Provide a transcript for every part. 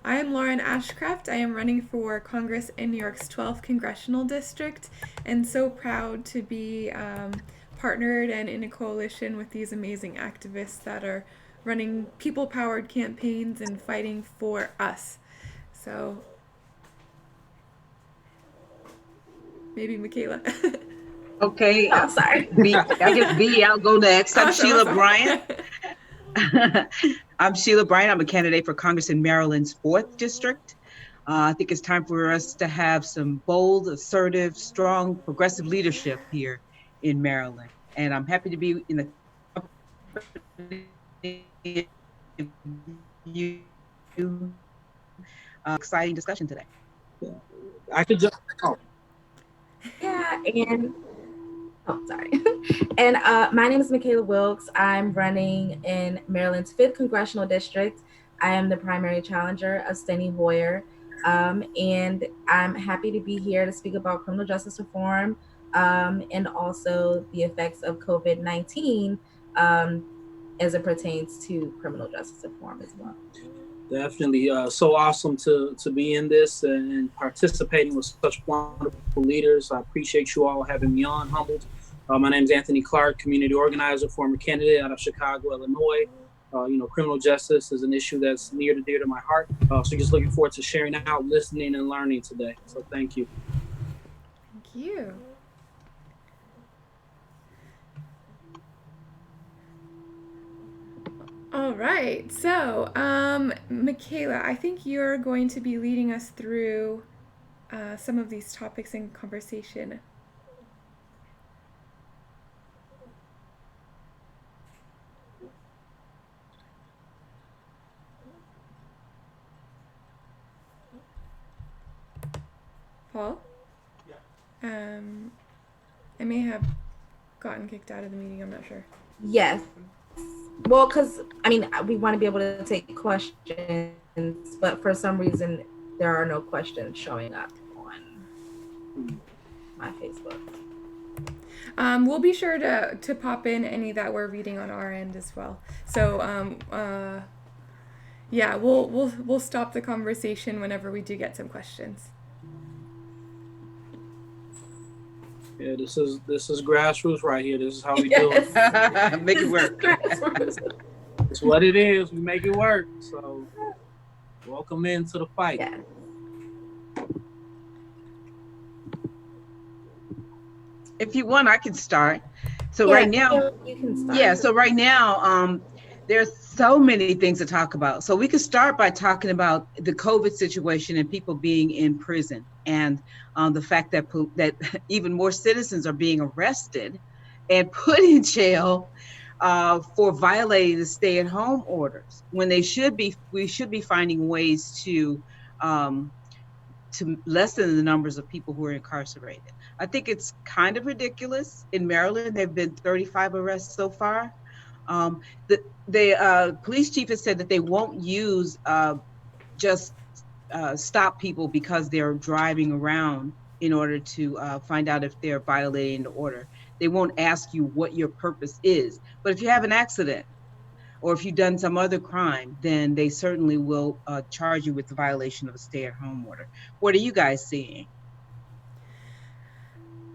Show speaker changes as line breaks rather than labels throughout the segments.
I am Lauren Ashcraft. I am running for Congress in New York's 12th Congressional District, and so proud to be partnered and in a coalition with these amazing activists that are running people powered campaigns and fighting for us. So, maybe Michaela.
Okay,
Oh, sorry.
I guess B, I'll go next. I'm
Awesome,
Sheila
awesome.
Bryant. I'm Sheila Bryant. I'm a candidate for Congress in Maryland's 4th District. I think it's time for us to have some bold, assertive, strong, progressive leadership here in Maryland. And I'm happy to be in the company of you. Exciting discussion today.
I could just. Oh,
Yeah, and sorry. And my name is Michaela Wilkes. I'm running in Maryland's 5th Congressional District. I am the primary challenger of Steny Hoyer. And I'm happy to be here to speak about criminal justice reform and also the effects of COVID-19 as it pertains to criminal justice reform as well.
definitely. So awesome to be in this and participating with such wonderful leaders. I appreciate you all having me on. Humbled. My name is Anthony Clark, community organizer, former candidate out of Chicago, Illinois. Criminal justice is an issue that's near and dear to my heart. So just looking forward to sharing out, listening, and learning today. So thank you.
Thank you. All right, so Michaela, I think you're going to be leading us through some of these topics in conversation. Paul? Yeah. I may have gotten kicked out of the meeting, I'm not sure.
Yes. Well, because we want to be able to take questions, but for some reason, there are no questions showing up on my Facebook.
We'll be sure to pop in any that we're reading on our end as well. So, yeah, we'll stop the conversation whenever we do get some questions.
Yeah, this is grassroots right here. This is how we do it.
Make it work.
It's what it is. We make it work. So, welcome into the fight.
Yeah.
If you want, I can start. So
Yeah,
right now,
you can start.
yeah. So right now, there's so many things to talk about. So we could start by talking about the COVID situation and people being in prison, and the fact that even more citizens are being arrested and put in jail for violating the stay-at-home orders when we should be finding ways to lessen the numbers of people who are incarcerated. I think it's kind of ridiculous. In Maryland, there have been 35 arrests so far. The police chief has said that they won't use just stop people because they're driving around in order to find out if they're violating the order. They won't ask you what your purpose is. But if you have an accident, or if you've done some other crime, then they certainly will charge you with the violation of a stay-at-home order. What are you guys seeing?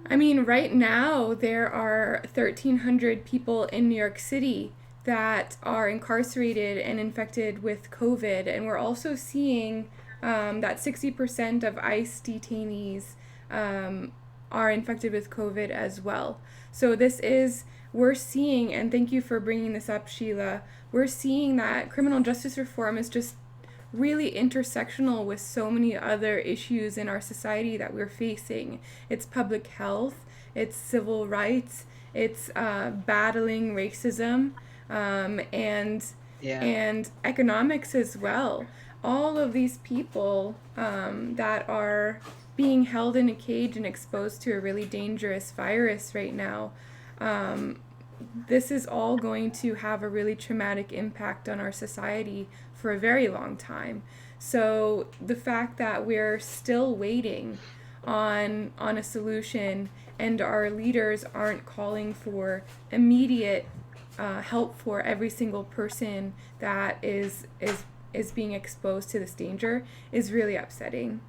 Right now there are 1,300 people in New York City that are incarcerated and infected with COVID, and we're also seeing that 60% of ICE detainees are infected with COVID as well. So we're seeing, and thank you for bringing this up, Sheila, we're seeing that criminal justice reform is just really intersectional with so many other issues in our society that we're facing. It's public health, it's civil rights, it's battling racism, and economics as well. All of these people that are being held in a cage and exposed to a really dangerous virus right now, this is all going to have a really traumatic impact on our society for a very long time. So the fact that we're still waiting on a solution and our leaders aren't calling for immediate help for every single person that is is being exposed to this danger is really upsetting.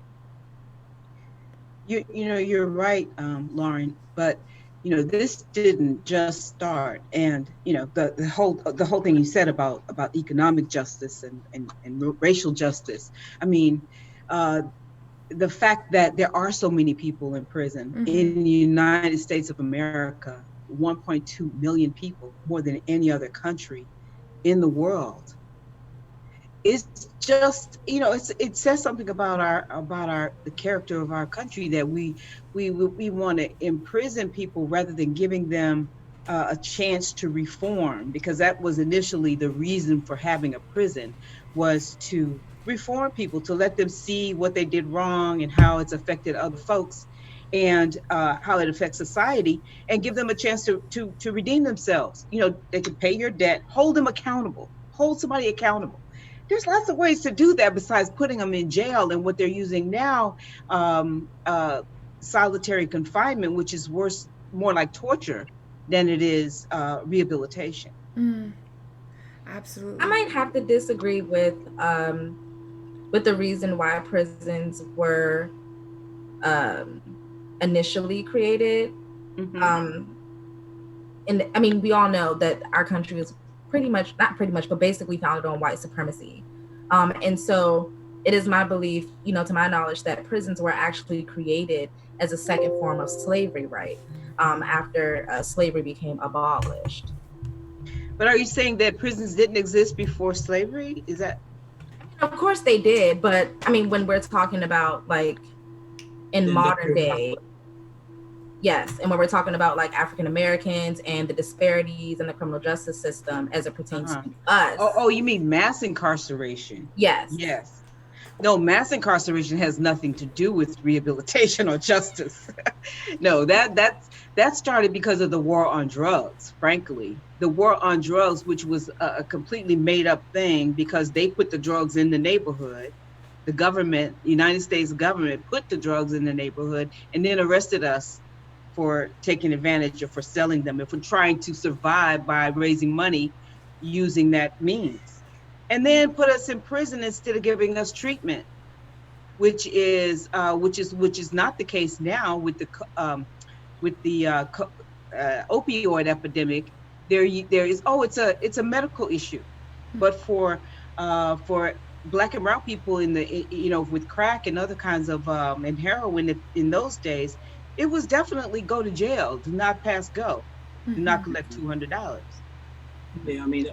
You're right, Lauren, but this didn't just start. And the whole thing you said about economic justice and racial justice. I mean, uh, the fact that there are so many people in prison in the United States of America, 1.2 million people, more than any other country in the world, is just, it says something about the character of our country, that we want to imprison people rather than giving them a chance to reform, because that was initially the reason for having a prison, was to reform people, to let them see what they did wrong and how it's affected other folks, and how it affects society, and give them a chance to redeem themselves. They could pay your debt, hold them accountable, hold somebody accountable. There's lots of ways to do that besides putting them in jail. And what they're using now, solitary confinement, which is worse, more like torture than it is rehabilitation.
Absolutely.
I might have to disagree with the reason why prisons were initially created. And I mean, we all know that our country was but basically founded on white supremacy. And so it is my belief, to my knowledge, that prisons were actually created as a second form of slavery, right? After slavery became abolished.
But are you saying that prisons didn't exist before slavery? Is that?
Of course they did, but I mean, when we're talking about like in modern day, yes, and when we're talking about like African Americans and the disparities in the criminal justice system as it pertains to us.
Oh, you mean mass incarceration?
Yes.
Yes. No, mass incarceration has nothing to do with rehabilitation or justice. No, that started because of the war on drugs, frankly. The war on drugs, which was a completely made up thing, because they put the drugs in the neighborhood. The government, United States government, put the drugs in the neighborhood and then arrested us for taking advantage or for selling them, if we're trying to survive by raising money using that means, and then put us in prison instead of giving us treatment, which is not the case now with the opioid epidemic. There is it's a medical issue, but for Black and brown people in the with crack and other kinds of and heroin in those days, it was definitely go to jail, do not pass go, do not collect $200.
Yeah, I mean,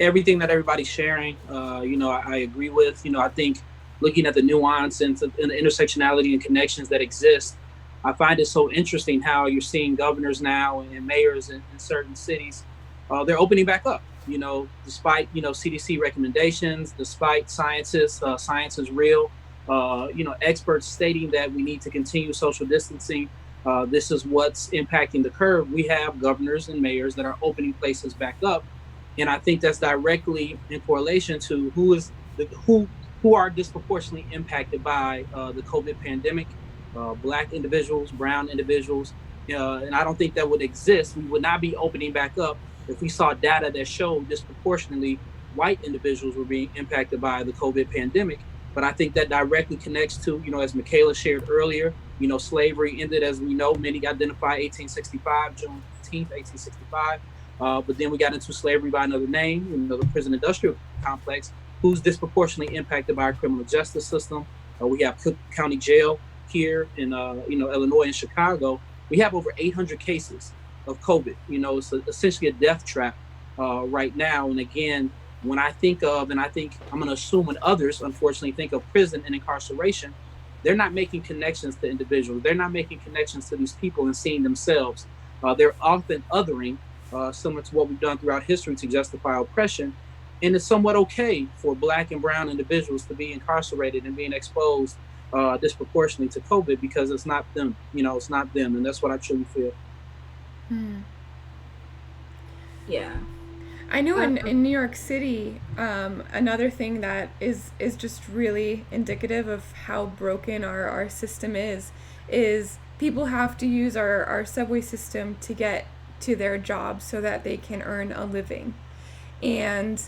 everything that everybody's sharing, I agree with. I think looking at the nuance and the intersectionality and connections that exist, I find it so interesting how you're seeing governors now and mayors in certain cities, they're opening back up. Despite CDC recommendations, despite science is real. Experts stating that we need to continue social distancing. This is what's impacting the curve. We have governors and mayors that are opening places back up, and I think that's directly in correlation to who are disproportionately impacted by the COVID pandemic. Black individuals, brown individuals, and I don't think that would exist. We would not be opening back up if we saw data that showed disproportionately white individuals were being impacted by the COVID pandemic. But I think that directly connects to, as Michaela shared earlier, slavery ended, as we know, many identify 1865, June 15th, 1865. But then we got into slavery by another name, the prison industrial complex, who's disproportionately impacted by our criminal justice system. We have Cook County Jail here in, Illinois and Chicago. We have over 800 cases of COVID. It's essentially a death trap right now. And again, when I think of, and I think I'm going to assume when others unfortunately think of prison and incarceration, they're not making connections to individuals. They're not making connections to these people and seeing themselves. They're often othering, similar to what we've done throughout history to justify oppression. And it's somewhat okay for Black and brown individuals to be incarcerated and being exposed disproportionately to COVID, because it's not them, it's not them. And that's what I truly feel.
Yeah.
I know in New York City, another thing that is just really indicative of how broken our system is people have to use our subway system to get to their jobs so that they can earn a living. And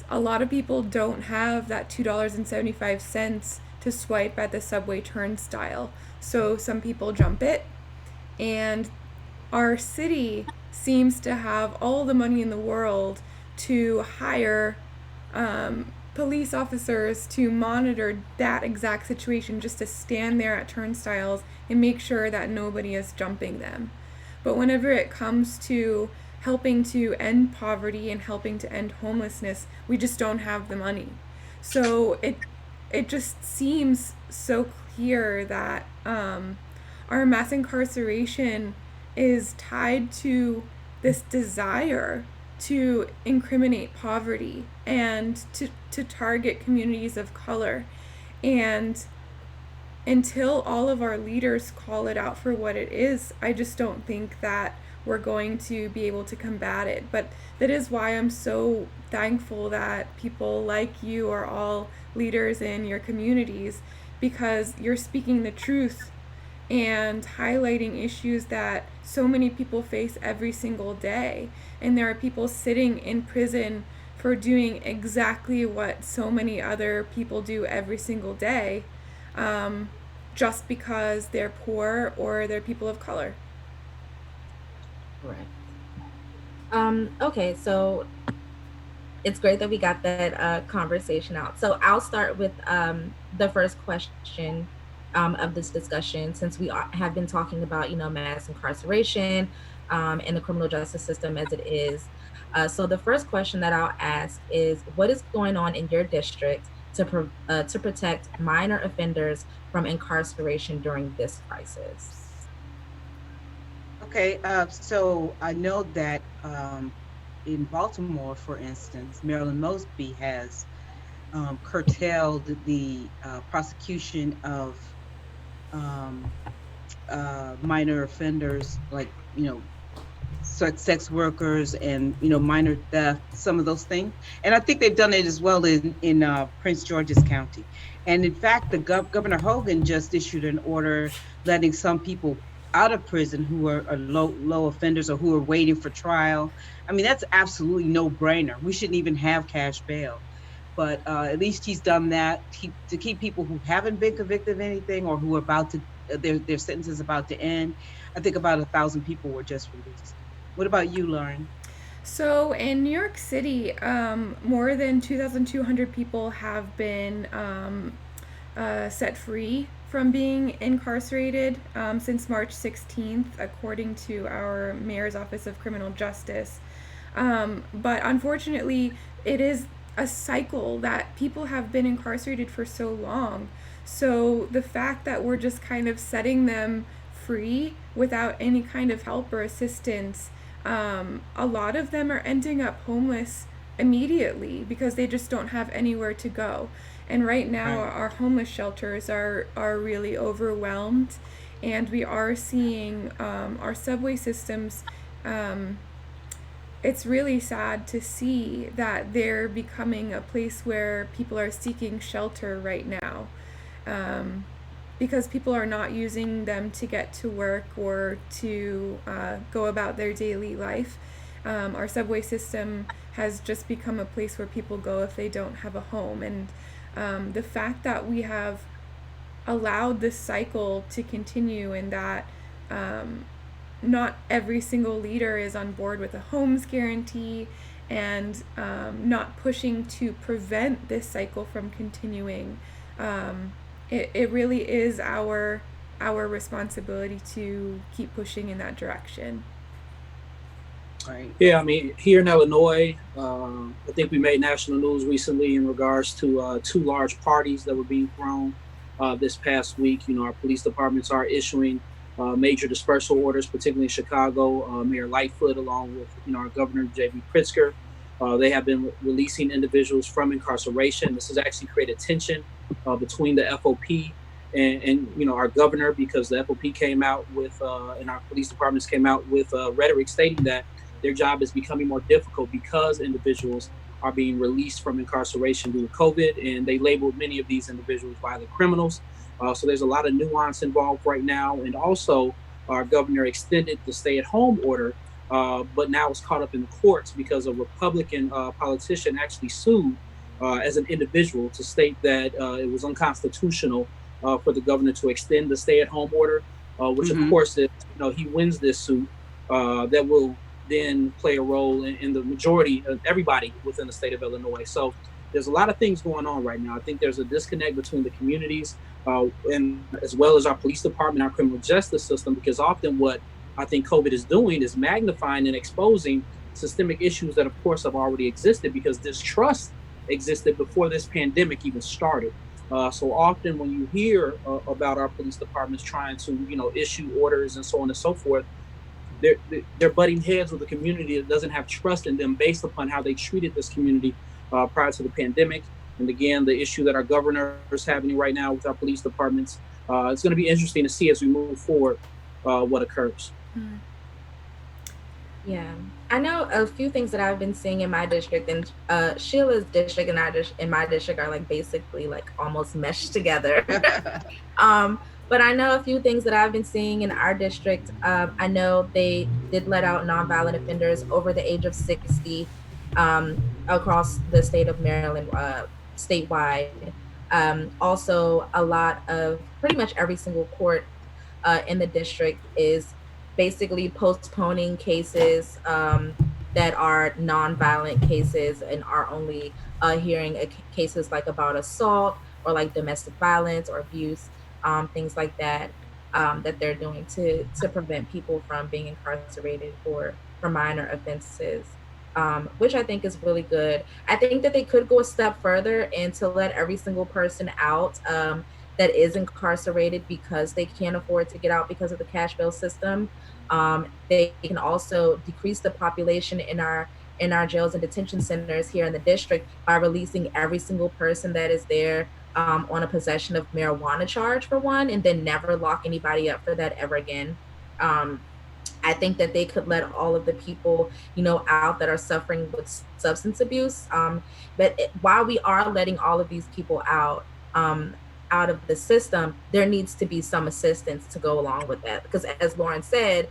A lot of people don't have that $2.75 to swipe at the subway turnstile. So some people jump it, and our city seems to have all the money in the world to hire police officers to monitor that exact situation, just to stand there at turnstiles and make sure that nobody is jumping them. But whenever it comes to helping to end poverty and helping to end homelessness, we just don't have the money. So it just seems so clear that our mass incarceration is tied to this desire to incriminate poverty and to target communities of color. And until all of our leaders call it out for what it is, I just don't think that we're going to be able to combat it. But that is why I'm so thankful that people like you are all leaders in your communities, because you're speaking the truth and highlighting issues that so many people face every single day. And there are people sitting in prison for doing exactly what so many other people do every single day, just because they're poor or they're people of color.
Right. Okay, so it's great that we got that conversation out. So I'll start with the first question of this discussion, since we have been talking about, mass incarceration and the criminal justice system as it is. So the first question that I'll ask is, what is going on in your district to protect minor offenders from incarceration during this crisis?
Okay, so I know that in Baltimore, for instance, Marilyn Mosby has curtailed the prosecution of minor offenders, like, sex workers and, minor theft, some of those things. And I think they've done it as well in Prince George's County. And in fact, the Governor Hogan just issued an order letting some people out of prison who are low offenders or who are waiting for trial. I mean, that's absolutely no brainer. We shouldn't even have cash bail. But at least he's done that to keep people who haven't been convicted of anything or who are about to, their sentence is about to end. I think about 1,000 people were just released. What about you, Lauren?
So in New York City, more than 2,200 people have been set free from being incarcerated since March 16th, according to our Mayor's Office of Criminal Justice. But unfortunately, it is a cycle that people have been incarcerated for so long. So the fact that we're just kind of setting them free without any kind of help or assistance, a lot of them are ending up homeless immediately because they just don't have anywhere to go. And right now, our homeless shelters are really overwhelmed, and we are seeing our subway systems. It's really sad to see that they're becoming a place where people are seeking shelter right now, because people are not using them to get to work or to go about their daily life. Our subway system has just become a place where people go if they don't have a home. And the fact that we have allowed this cycle to continue, and that not every single leader is on board with a homes guarantee, and not pushing to prevent this cycle from continuing, it really is our responsibility to keep pushing in that direction.
Right.
Yeah, I mean, here in Illinois, I think we made national news recently in regards to 2 large parties that were being thrown this past week. Our police departments are issuing major dispersal orders, particularly in Chicago. Mayor Lightfoot, along with our Governor J.B. Pritzker, they have been releasing individuals from incarceration. This has actually created tension between the FOP and our governor, because the FOP came out with and our police departments came out with rhetoric stating that their job is becoming more difficult because individuals are being released from incarceration due to COVID, and they labeled many of these individuals violent criminals. So there's a lot of nuance involved right now. And also, our governor extended the stay-at-home order but now it's caught up in the courts because a Republican politician actually sued as an individual to state that it was unconstitutional for the governor to extend the stay-at-home order, which of course, if he wins this suit, that will then play a role in the majority of everybody within the state of Illinois. So there's a lot of things going on right now. I think there's a disconnect between the communities and as well as our police department, our criminal justice system, because often what I think COVID is doing is magnifying and exposing systemic issues that, of course, have already existed because distrust existed before this pandemic even started. So often when you hear about our police departments trying to, issue orders and so on and so forth, they're butting heads with a community that doesn't have trust in them based upon how they treated this community prior to the pandemic. And again, the issue that our governor is having right now with our police departments, it's going to be interesting to see as we move forward what occurs.
Yeah, I know a few things that I've been seeing in my district, and Sheila's district and my district are like basically like almost meshed together. But I know a few things that I've been seeing in our district. I know they did let out nonviolent offenders over the age of 60 across the state of Maryland, statewide. Also, a lot of pretty much every single court in the district is basically postponing cases that are nonviolent cases and are only hearing cases like about assault or like domestic violence or abuse, things like that, that they're doing to prevent people from being incarcerated for minor offenses, which I think is really good. I think that they could go a step further and to let every single person out that is incarcerated because they can't afford to get out because of the cash bail system. They can also decrease the population in our jails and detention centers here in the district by releasing every single person that is there on a possession of marijuana charge for one, and then never lock anybody up for that ever again. I think that they could let all of the people, out that are suffering with substance abuse. But while we are letting all of these people out of the system, there needs to be some assistance to go along with that. Because as Lauren said,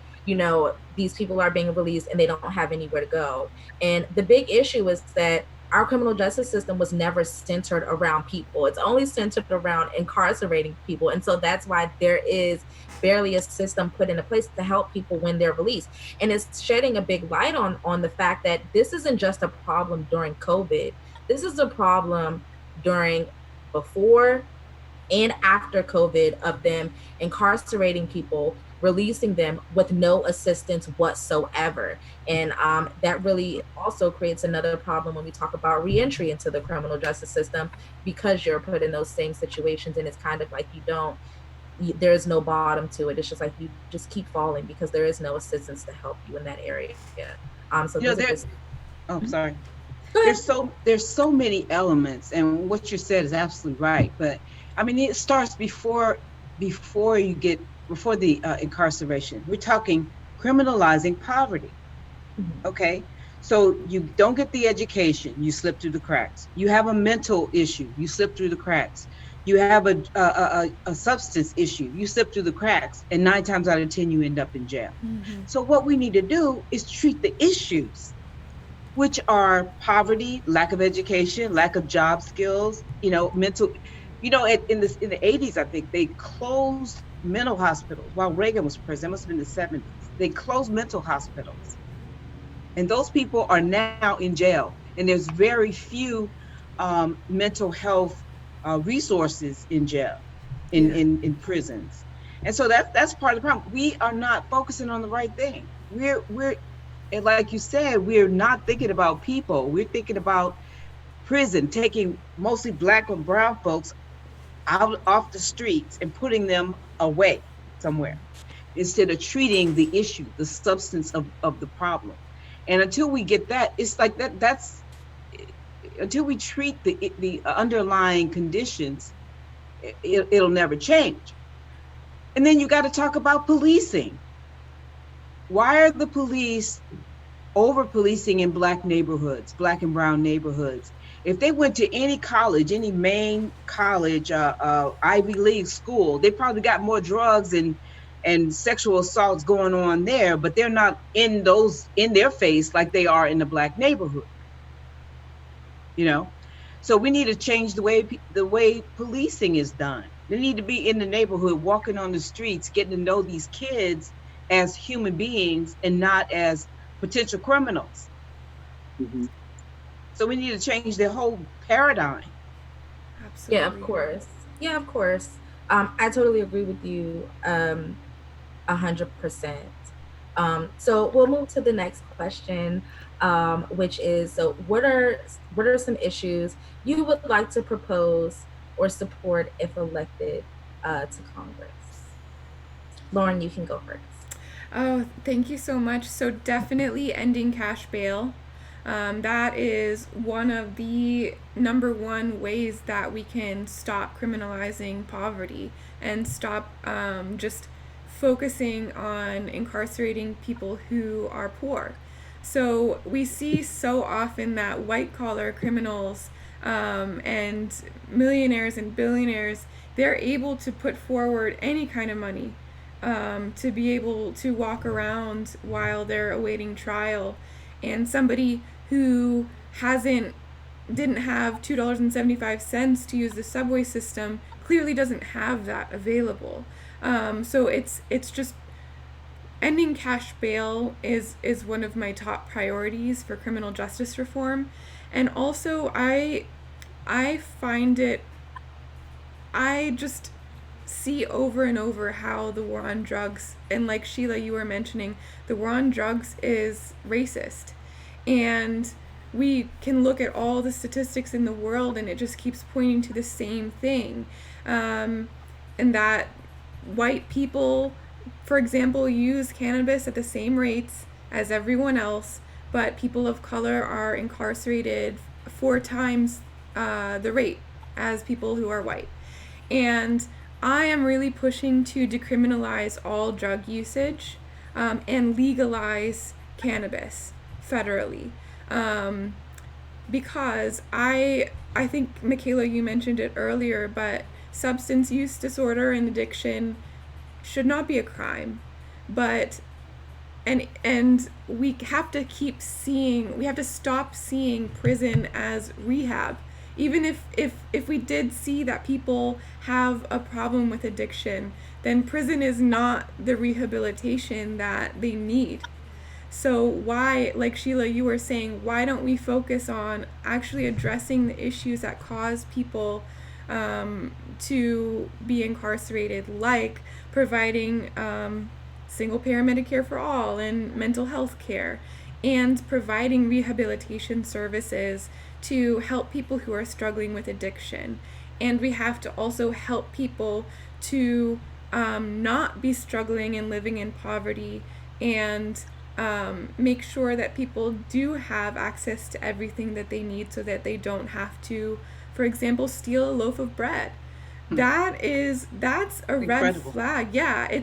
these people are being released and they don't have anywhere to go. And the big issue is that our criminal justice system was never centered around people. It's only centered around incarcerating people. And so that's why there is barely a system put into place to help people when they're released. And it's shedding a big light on the fact that this isn't just a problem during COVID. This is a problem before and after COVID of them incarcerating people, releasing them with no assistance whatsoever. And that really also creates another problem when we talk about reentry into the criminal justice system, because you're put in those same situations and it's kind of like there's no bottom to it. It's just like you just keep falling because there is no assistance to help you in that area.
Sorry. There's so many elements, and what you said is absolutely right. But I mean, it starts before the incarceration. We're talking criminalizing poverty. Okay, so you don't get the education, you slip through the cracks. You have a mental issue, you slip through the cracks. You have a substance issue, you slip through the cracks, and 9 times out of 10 you end up in jail. So what we need to do is treat the issues, which are poverty, lack of education, lack of job skills, mental. In the 80s, I think they closed mental hospitals while Reagan was president. It must have been the 70s. They closed mental hospitals, and those people are now in jail. And there's very few mental health resources in jail, in prisons. And so that's part of the problem. We are not focusing on the right thing. We're and like you said, we're not thinking about people. We're thinking about prison, taking mostly Black or brown folks out off the streets and putting them away somewhere instead of treating the issue, the substance of the problem. And until we get that, it's like that's until we treat the underlying conditions, it'll never change. And then you got to talk about policing. Why are the police over-policing in Black neighborhoods, Black and brown neighborhoods? If they went to any college, any main college, Ivy League school, they probably got more drugs and and sexual assaults going on there, but they're not in their face like they are in the Black neighborhood, you know? So we need to change the way policing is done. They need to be in the neighborhood, walking on the streets, getting to know these kids as human beings and not as potential criminals.
Mm-hmm.
So we need to change the whole paradigm.
Absolutely.
Yeah, of course. Yeah, of course. I totally agree with you 100%. So we'll move to the next question, which is, so what are some issues you would like to propose or support if elected to Congress? Lauren, you can go first.
Oh, thank you so much. So definitely ending cash bail. That is one of the number one ways that we can stop criminalizing poverty and stop just focusing on incarcerating people who are poor. So we see so often that white collar criminals and millionaires and billionaires, they're able to put forward any kind of money to be able to walk around while they're awaiting trial. And somebody who didn't have $2.75 to use the subway system clearly doesn't have that available. So it's just ending cash bail is one of my top priorities for criminal justice reform. And also I find it, I just see over and over how the war on drugs, and like Sheila, you were mentioning, the war on drugs is racist. And we can look at all the statistics in the world and it just keeps pointing to the same thing. And that white people, for example, use cannabis at the same rates as everyone else, but people of color are incarcerated 4 times the rate as people who are white. And I am really pushing to decriminalize all drug usage and legalize cannabis federally, because I think, Michaela, you mentioned it earlier, but substance use disorder and addiction should not be a crime, but and we have to stop seeing prison as rehab. Even if we did see that people have a problem with addiction, then prison is not the rehabilitation that they need. So why, like Sheila, you were saying, why don't we focus on actually addressing the issues that cause people to be incarcerated, like providing single-payer Medicare for all and mental health care, and providing rehabilitation services to help people who are struggling with addiction. And we have to also help people to not be struggling and living in poverty, and make sure that people do have access to everything that they need so that they don't have to, for example, steal a loaf of bread. That's a
Incredible.
red flag. Yeah,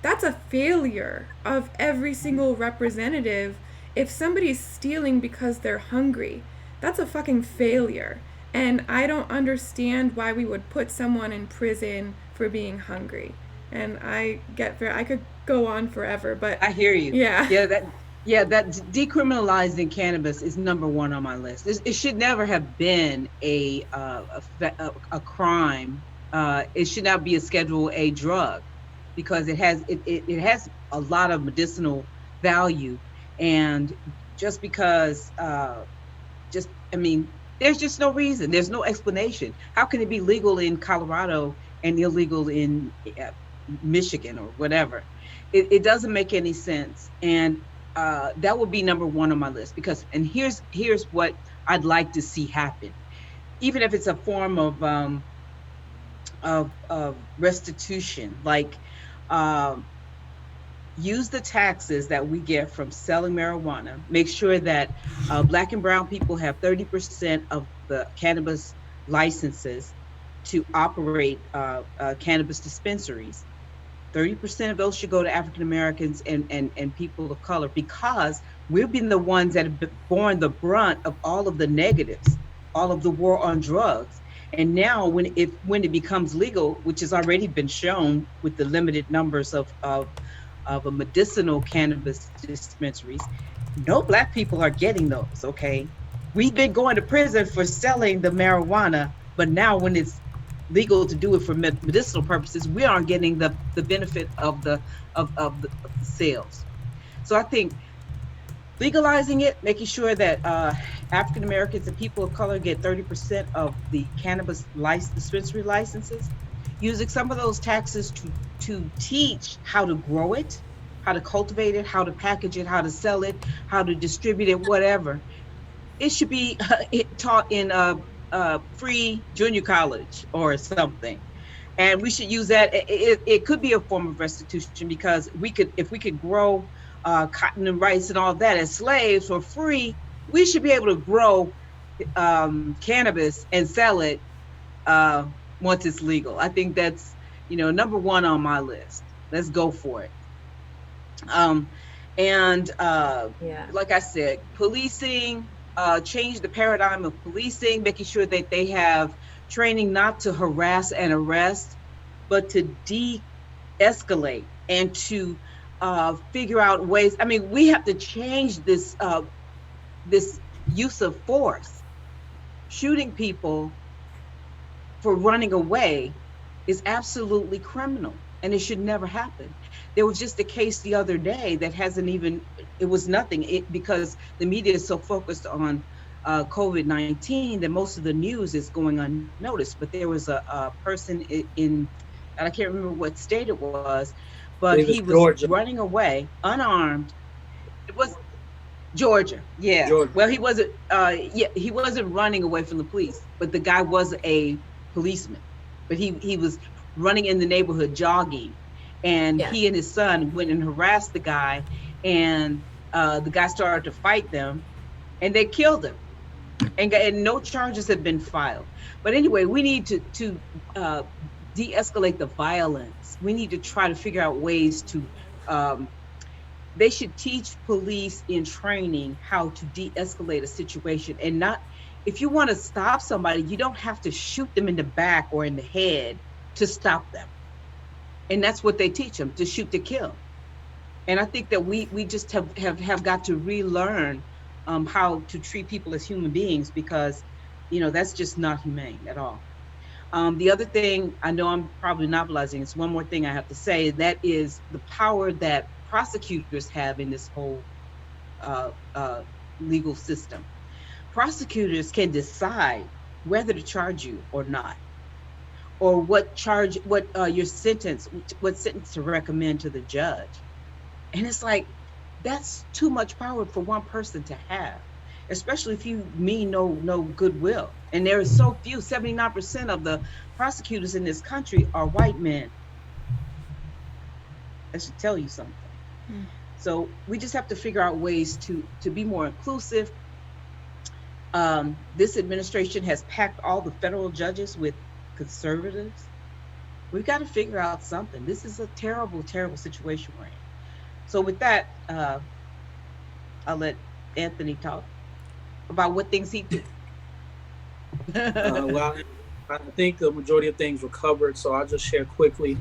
that's a failure of every single representative. If somebody's stealing because they're hungry, that's a fucking failure. And I don't understand why we would put someone in prison for being hungry. And I could go on forever, but
I hear you.
Yeah.
That decriminalizing cannabis is number one on my list. It should never have been a crime. It should not be a Schedule A drug, because it has a lot of medicinal value. And just because, there's just no reason. There's no explanation. How can it be legal in Colorado and illegal in Michigan or whatever? It doesn't make any sense. And that would be number one on my list, because, and here's what I'd like to see happen, even if it's a form of restitution, like use the taxes that we get from selling marijuana, make sure that Black and brown people have 30% of the cannabis licenses to operate cannabis dispensaries. 30% of those should go to African Americans and people of color, because we've been the ones that have borne the brunt of all of the negatives, all of the war on drugs. And now when it becomes legal, which has already been shown with the limited numbers of a medicinal cannabis dispensaries, no Black people are getting those, okay? We've been going to prison for selling the marijuana, but now when it's legal to do it for medicinal purposes, we aren't getting the benefit of the sales. So I think legalizing it, making sure that African Americans and people of color get 30% of the cannabis dispensary licenses, using some of those taxes to teach how to grow it, how to cultivate it, how to package it, how to sell it, how to distribute it, whatever. It should be taught in a free junior college or something. And we should use that. It could be a form of restitution, because if we could grow cotton and rice and all that as slaves for free, we should be able to grow cannabis and sell it once it's legal. I think that's, number one on my list. Let's go for it. And like I said, policing, change the paradigm of policing, making sure that they have training not to harass and arrest, but to de-escalate and to figure out ways. I mean, we have to change this use of force. Shooting people for running away is absolutely criminal, and it should never happen. There was just a case the other day that it was nothing, because the media is so focused on COVID-19 that most of the news is going unnoticed. But there was a person and I can't remember what state it was, but he was
Georgia.
Running away unarmed. It was Georgia. Yeah.
Georgia.
Well, he wasn't running away from the police, but the guy was a policeman. But he was running in the neighborhood jogging, and he and his son went and harassed the guy, and the guy started to fight them, and they killed him, and no charges have been filed. But anyway, we need to de-escalate the violence. We need to try to figure out ways to they should teach police in training how to de-escalate a situation, and not, if you want to stop somebody, you don't have to shoot them in the back or in the head to stop them. And that's what they teach them, to shoot to kill. And I think that we just have got to relearn how to treat people as human beings, because that's just not humane at all. The other thing, I know I'm probably monopolizing, it's one more thing I have to say, that is the power that prosecutors have in this whole legal system. Prosecutors can decide whether to charge you or not, or what sentence to recommend to the judge. And it's like, that's too much power for one person to have, especially if you mean no goodwill. And there is so few, 79% of the prosecutors in this country are white men. That should tell you something. So we just have to figure out ways to be more inclusive. This administration has packed all the federal judges with conservatives. We've got to figure out something. This is a terrible, terrible situation we're in. So with that, I'll let Anthony talk about what things he did.
Well, I think the majority of things were covered, so I'll just share quickly.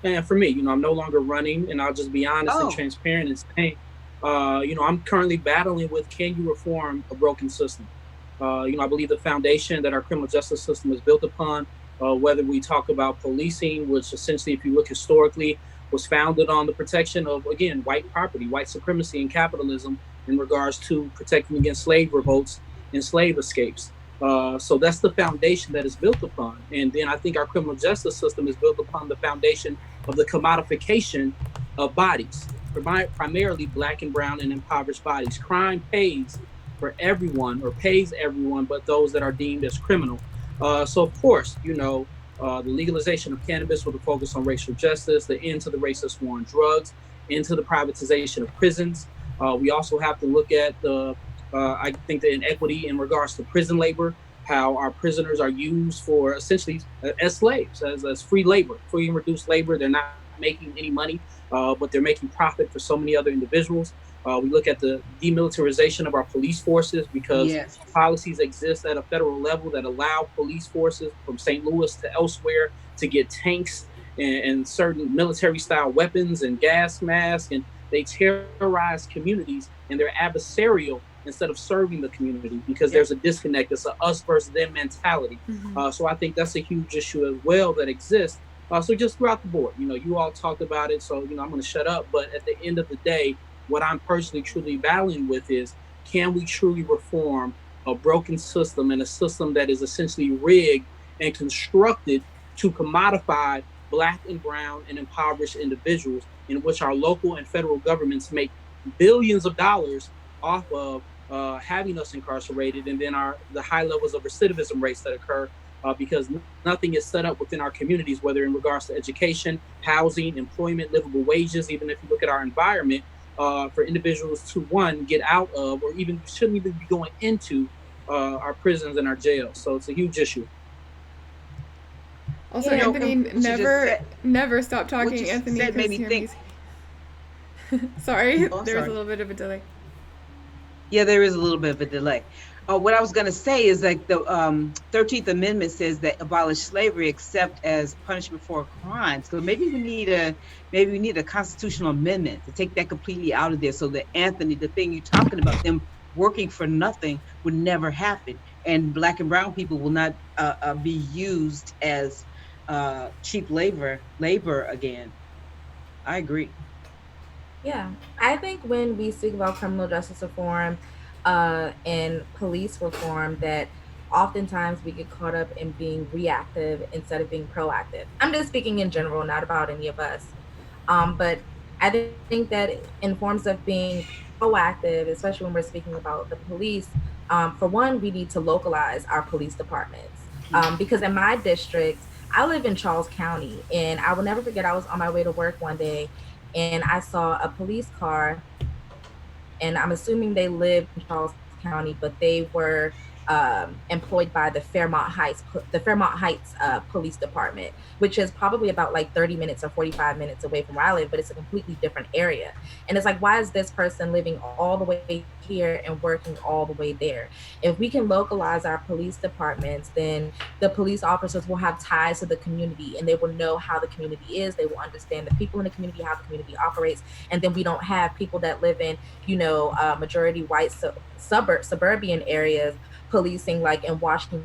And for me, I'm no longer running, and I'll just be honest and transparent and say, I'm currently battling with, can you reform a broken system? I believe the foundation that our criminal justice system is built upon, whether we talk about policing, which essentially, if you look historically, was founded on the protection of, again, white property, white supremacy, and capitalism in regards to protecting against slave revolts and slave escapes. So that's the foundation that is built upon. And then I think our criminal justice system is built upon the foundation of the commodification of bodies, primarily Black and brown and impoverished bodies. Crime pays for everyone, or pays everyone, but those that are deemed as criminal. So of course, the legalization of cannabis with a focus on racial justice, the end to the racist war on drugs, into the privatization of prisons. We also have to look at I think the inequity in regards to prison labor, how our prisoners are used for essentially as slaves, as free labor, free and reduced labor. They're not making any money, but they're making profit for so many other individuals. We look at the demilitarization of our police forces because
Yes.
policies exist at a federal level that allow police forces from St. Louis to elsewhere to get tanks and certain military style weapons and gas masks, and they terrorize communities, and they're adversarial instead of serving the community because there's a disconnect. It's a us versus them mentality. So I think that's a huge issue as well that exists. So just throughout the board, you all talked about it, so I'm going to shut up. But at the end of the day, what I'm personally truly battling with is, can we truly reform a broken system and a system that is essentially rigged and constructed to commodify Black and brown and impoverished individuals, in which our local and federal governments make billions of dollars off of having us incarcerated, and then the high levels of recidivism rates that occur because nothing is set up within our communities, whether in regards to education, housing, employment, livable wages. Even if you look at our environment, for individuals to, one, get out of, or even shouldn't even be going into our prisons and our jails. So it's a huge issue.
Also, Anthony, never stop talking, Anthony,
because made me think.
Sorry, there was a little bit of a delay.
Yeah, there is a little bit of a delay. What I was going to say is like the 13th Amendment says that abolish slavery except as punishment for crimes. So maybe we need a constitutional amendment to take that completely out of there, so that, Anthony, the thing you're talking about, them working for nothing, would never happen, and Black and brown people will not be used as cheap labor again. I agree.
Yeah, I think when we speak about criminal justice reform and police reform, that oftentimes we get caught up in being reactive instead of being proactive. I'm just speaking in general, not about any of us. But I think that in forms of being proactive, especially when we're speaking about the police, for one, we need to localize our police departments. Because in my district, I live in Charles County, and I will never forget, I was on my way to work one day and I saw a police car, and I'm assuming they lived in Charles County, but they were employed by the Fairmont Heights Police Department, which is probably about like 30 minutes or 45 minutes away from where I live, but it's a completely different area. And it's like, why is this person living all the way here and working all the way there? If we can localize our police departments, then the police officers will have ties to the community, and they will know how the community is. They will understand the people in the community, how the community operates. And then we don't have people that live in, majority white suburban areas policing, like in Washington,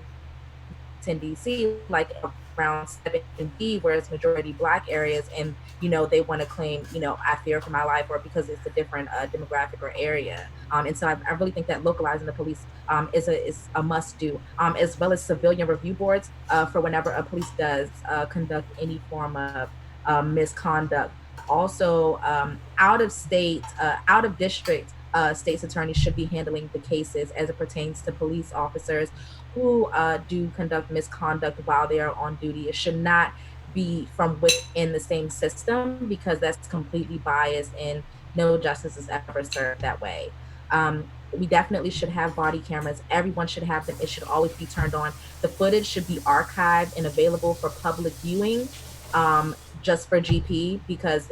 D.C., like around 7B, where it's majority Black areas, and they want to claim, I fear for my life, or because it's a different demographic or area. And so I really think that localizing the police is a must do, as well as civilian review boards for whenever a police does conduct any form of misconduct. Also, out of district state's attorneys should be handling the cases as it pertains to police officers who do conduct misconduct while they are on duty. It should not be from within the same system, because that's completely biased and no justice is ever served that way. We definitely should have body cameras. Everyone should have them. It should always be turned on. The footage should be archived and available for public viewing, just for GP, because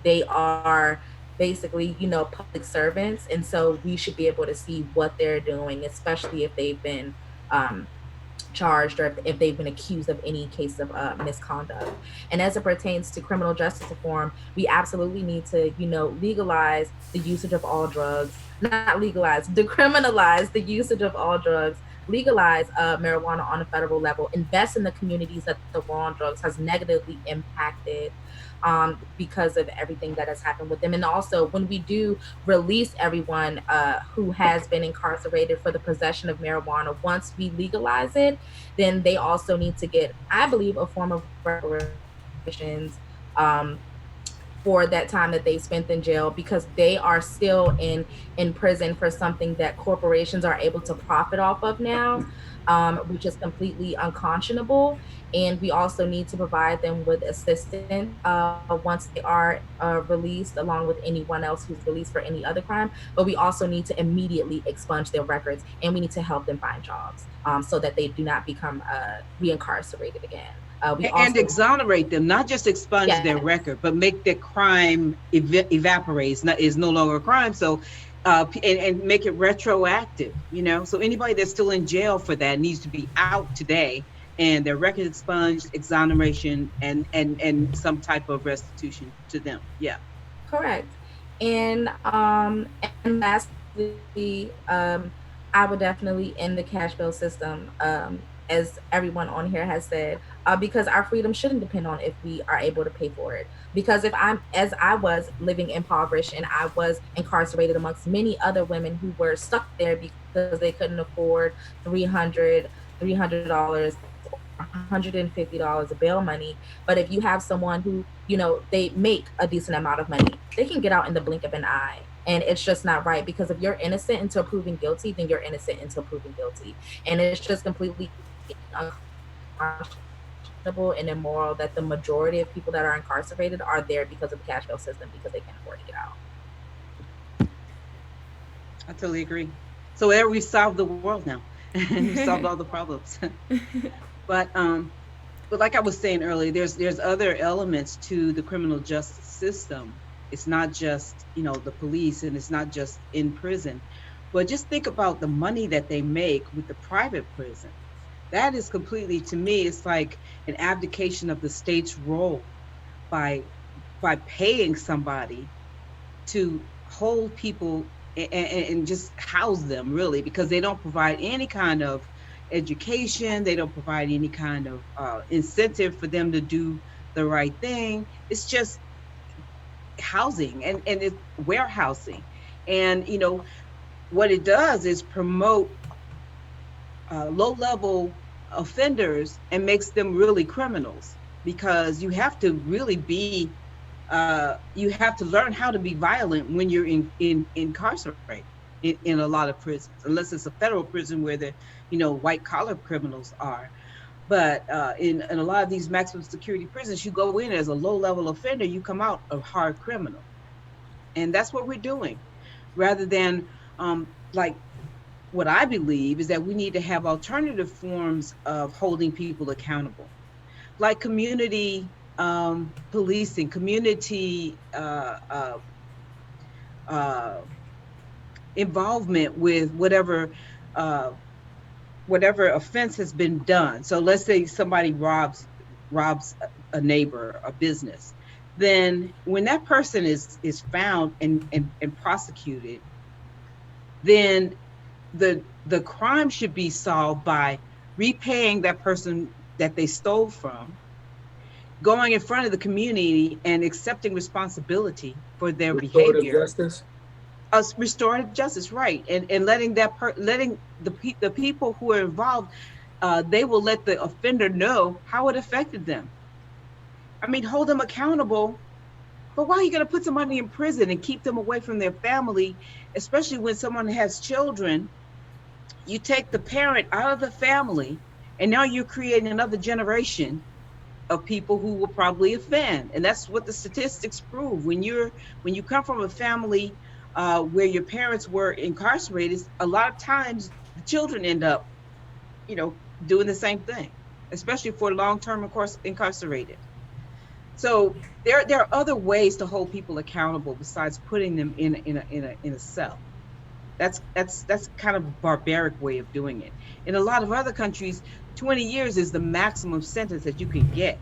they are basically, public servants. And so we should be able to see what they're doing, especially if they've been charged or if they've been accused of any case of misconduct. And as it pertains to criminal justice reform, we absolutely need to, legalize the usage of all drugs, not legalize, decriminalize the usage of all drugs, legalize marijuana on a federal level, invest in the communities that the war on drugs has negatively impacted because of everything that has happened with them. And also, when we do release everyone who has been incarcerated for the possession of marijuana, once we legalize it, then they also need to get, I believe, a form of reparations for that time that they spent in jail, because they are still in prison for something that corporations are able to profit off of now, which is completely unconscionable. And we also need to provide them with assistance once they are released, along with anyone else who's released for any other crime. But we also need to immediately expunge their records, and we need to help them find jobs so that they do not become reincarcerated again. We
And
also,
exonerate them, not just expunge their
yes,
record, but make their crime evaporate. Is no longer a crime. So, and make it retroactive. So anybody that's still in jail for that needs to be out today, and their record expunged, exoneration, and some type of restitution to them. Yeah.
correct. And lastly, I would definitely end the cash bail system, as everyone on here has said, because our freedom shouldn't depend on if we are able to pay for it. Because if I'm, as I was living impoverished and I was incarcerated amongst many other women who were stuck there because they couldn't afford 300 $300 or $150 of bail money. But if you have someone who, they make a decent amount of money, they can get out in the blink of an eye. And it's just not right, because if you're innocent until proven guilty, then you're innocent until proven guilty. And it's just completely unconscionable and immoral that the majority of people that are incarcerated are there because of the cash bail system, because they can't afford to get out.
I totally agree. So there we solved the world now. We solved all the problems. But like I was saying earlier, there's other elements to the criminal justice system. It's not just the police, and it's not just in prison, but just think about the money that they make with the private prison. That is completely, to me, it's like an abdication of the state's role by paying somebody to hold people and just house them, really, because they don't provide any kind of education. They don't provide any kind of incentive for them to do the right thing. It's just housing, and it's warehousing. And what it does is promote low-level offenders and makes them really criminals, because you have to really be you have to learn how to be violent when you're incarcerated in a lot of prisons, unless it's a federal prison where the white collar criminals are. But in a lot of these maximum security prisons, you go in as a low-level offender, you come out a hard criminal. And that's what we're doing, rather than like, what I believe is that we need to have alternative forms of holding people accountable, like community policing, community involvement with whatever offense has been done. So let's say somebody robs a neighbor, a business. Then when that person is found and prosecuted, then the crime should be solved by repaying that person that they stole from, going in front of the community and accepting responsibility for their behavior.
Justice.
Restorative justice, right? And letting the people who are involved, they will let the offender know how it affected them. I mean, hold them accountable. But why are you going to put somebody in prison and keep them away from their family, especially when someone has children? You take the parent out of the family, and now you're creating another generation of people who will probably offend. And that's what the statistics prove. When you come from a family where your parents were incarcerated, a lot of times the children end up, doing the same thing, especially for long-term incarcerated. So there are other ways to hold people accountable besides putting them in a cell. That's kind of a barbaric way of doing it. In a lot of other countries, 20 years is the maximum sentence that you can get,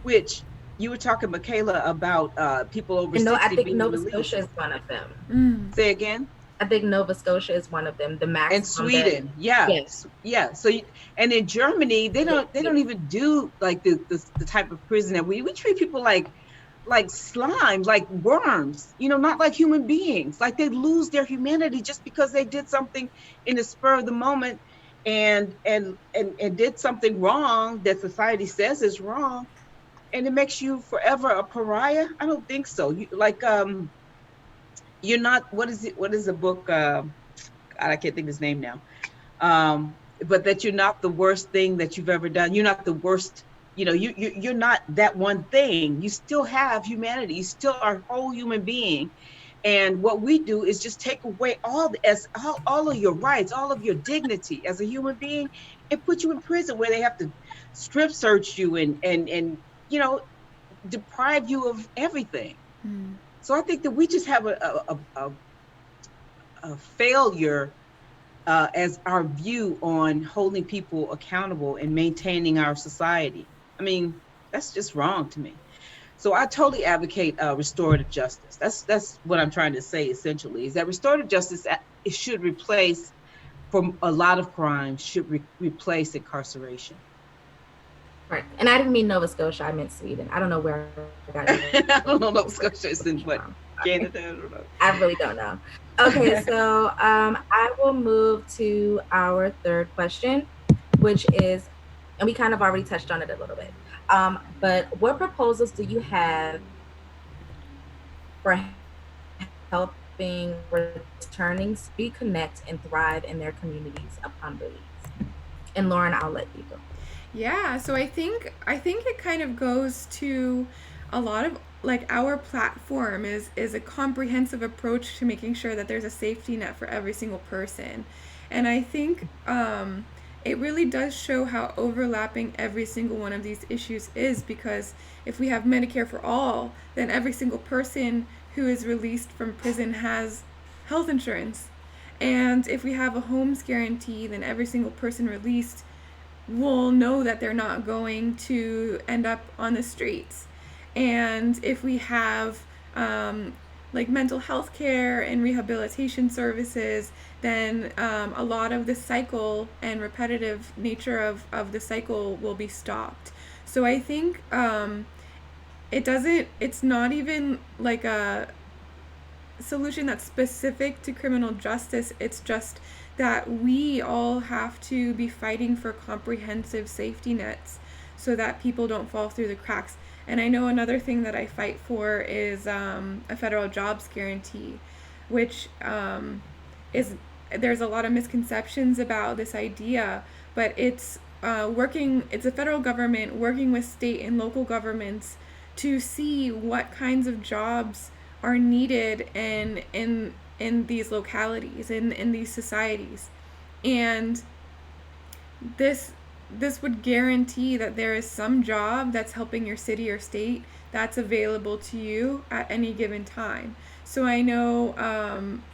which you were talking, Michaela, about people over 60
I think
being
Nova
released.
Scotia is one of them.
Say again?
I think Nova Scotia is one of them. The maximum.
And Sweden, yes. So, and in Germany, they don't even do like the type of prison that we treat people like slime, like worms, not like human beings. Like they lose their humanity just because they did something in the spur of the moment and did something wrong that society says is wrong, and it makes you forever a pariah. I don't think so. You're not, what is the book? God, I can't think of his name now. But that you're not the worst thing that you've ever done. You're not the worst, you're not that one thing. You still have humanity. You still are a whole human being. And what we do is just take away all of your rights, all of your dignity as a human being, and put you in prison where they have to strip search you and you know, deprive you of everything. So I think that we just have a failure as our view on holding people accountable and maintaining our society. I mean, that's just wrong to me. So I totally advocate restorative justice. That's what I'm trying to say essentially, is that restorative justice, it should replace, from a lot of crimes, should replace incarceration.
Right. And I didn't mean Nova Scotia, I meant Sweden. I don't know where I got it.
I don't know, Nova Scotia is in what, Canada? I don't know.
I really don't know. Okay, so I will move to our third question, which is, and we kind of already touched on it a little bit, but what proposals do you have for helping returnings reconnect and thrive in their communities upon release? And Lauren, I'll let you go.
Yeah, so I think it kind of goes to a lot of, like, our platform is a comprehensive approach to making sure that there's a safety net for every single person. And I think it really does show how overlapping every single one of these issues is, because if we have Medicare for all, then every single person who is released from prison has health insurance. And if we have a homes guarantee, then every single person released will know that they're not going to end up on the streets. And if we have like mental health care and rehabilitation services, then a lot of the cycle and repetitive nature of the cycle will be stopped. So I think it's not even like a solution that's specific to criminal justice. It's just that we all have to be fighting for comprehensive safety nets so that people don't fall through the cracks. And I know another thing that I fight for is a federal jobs guarantee, which there's a lot of misconceptions about this idea, but it's a federal government working with state and local governments to see what kinds of jobs are needed in these localities, in these societies. And this would guarantee that there is some job that's helping your city or state that's available to you at any given time. So I know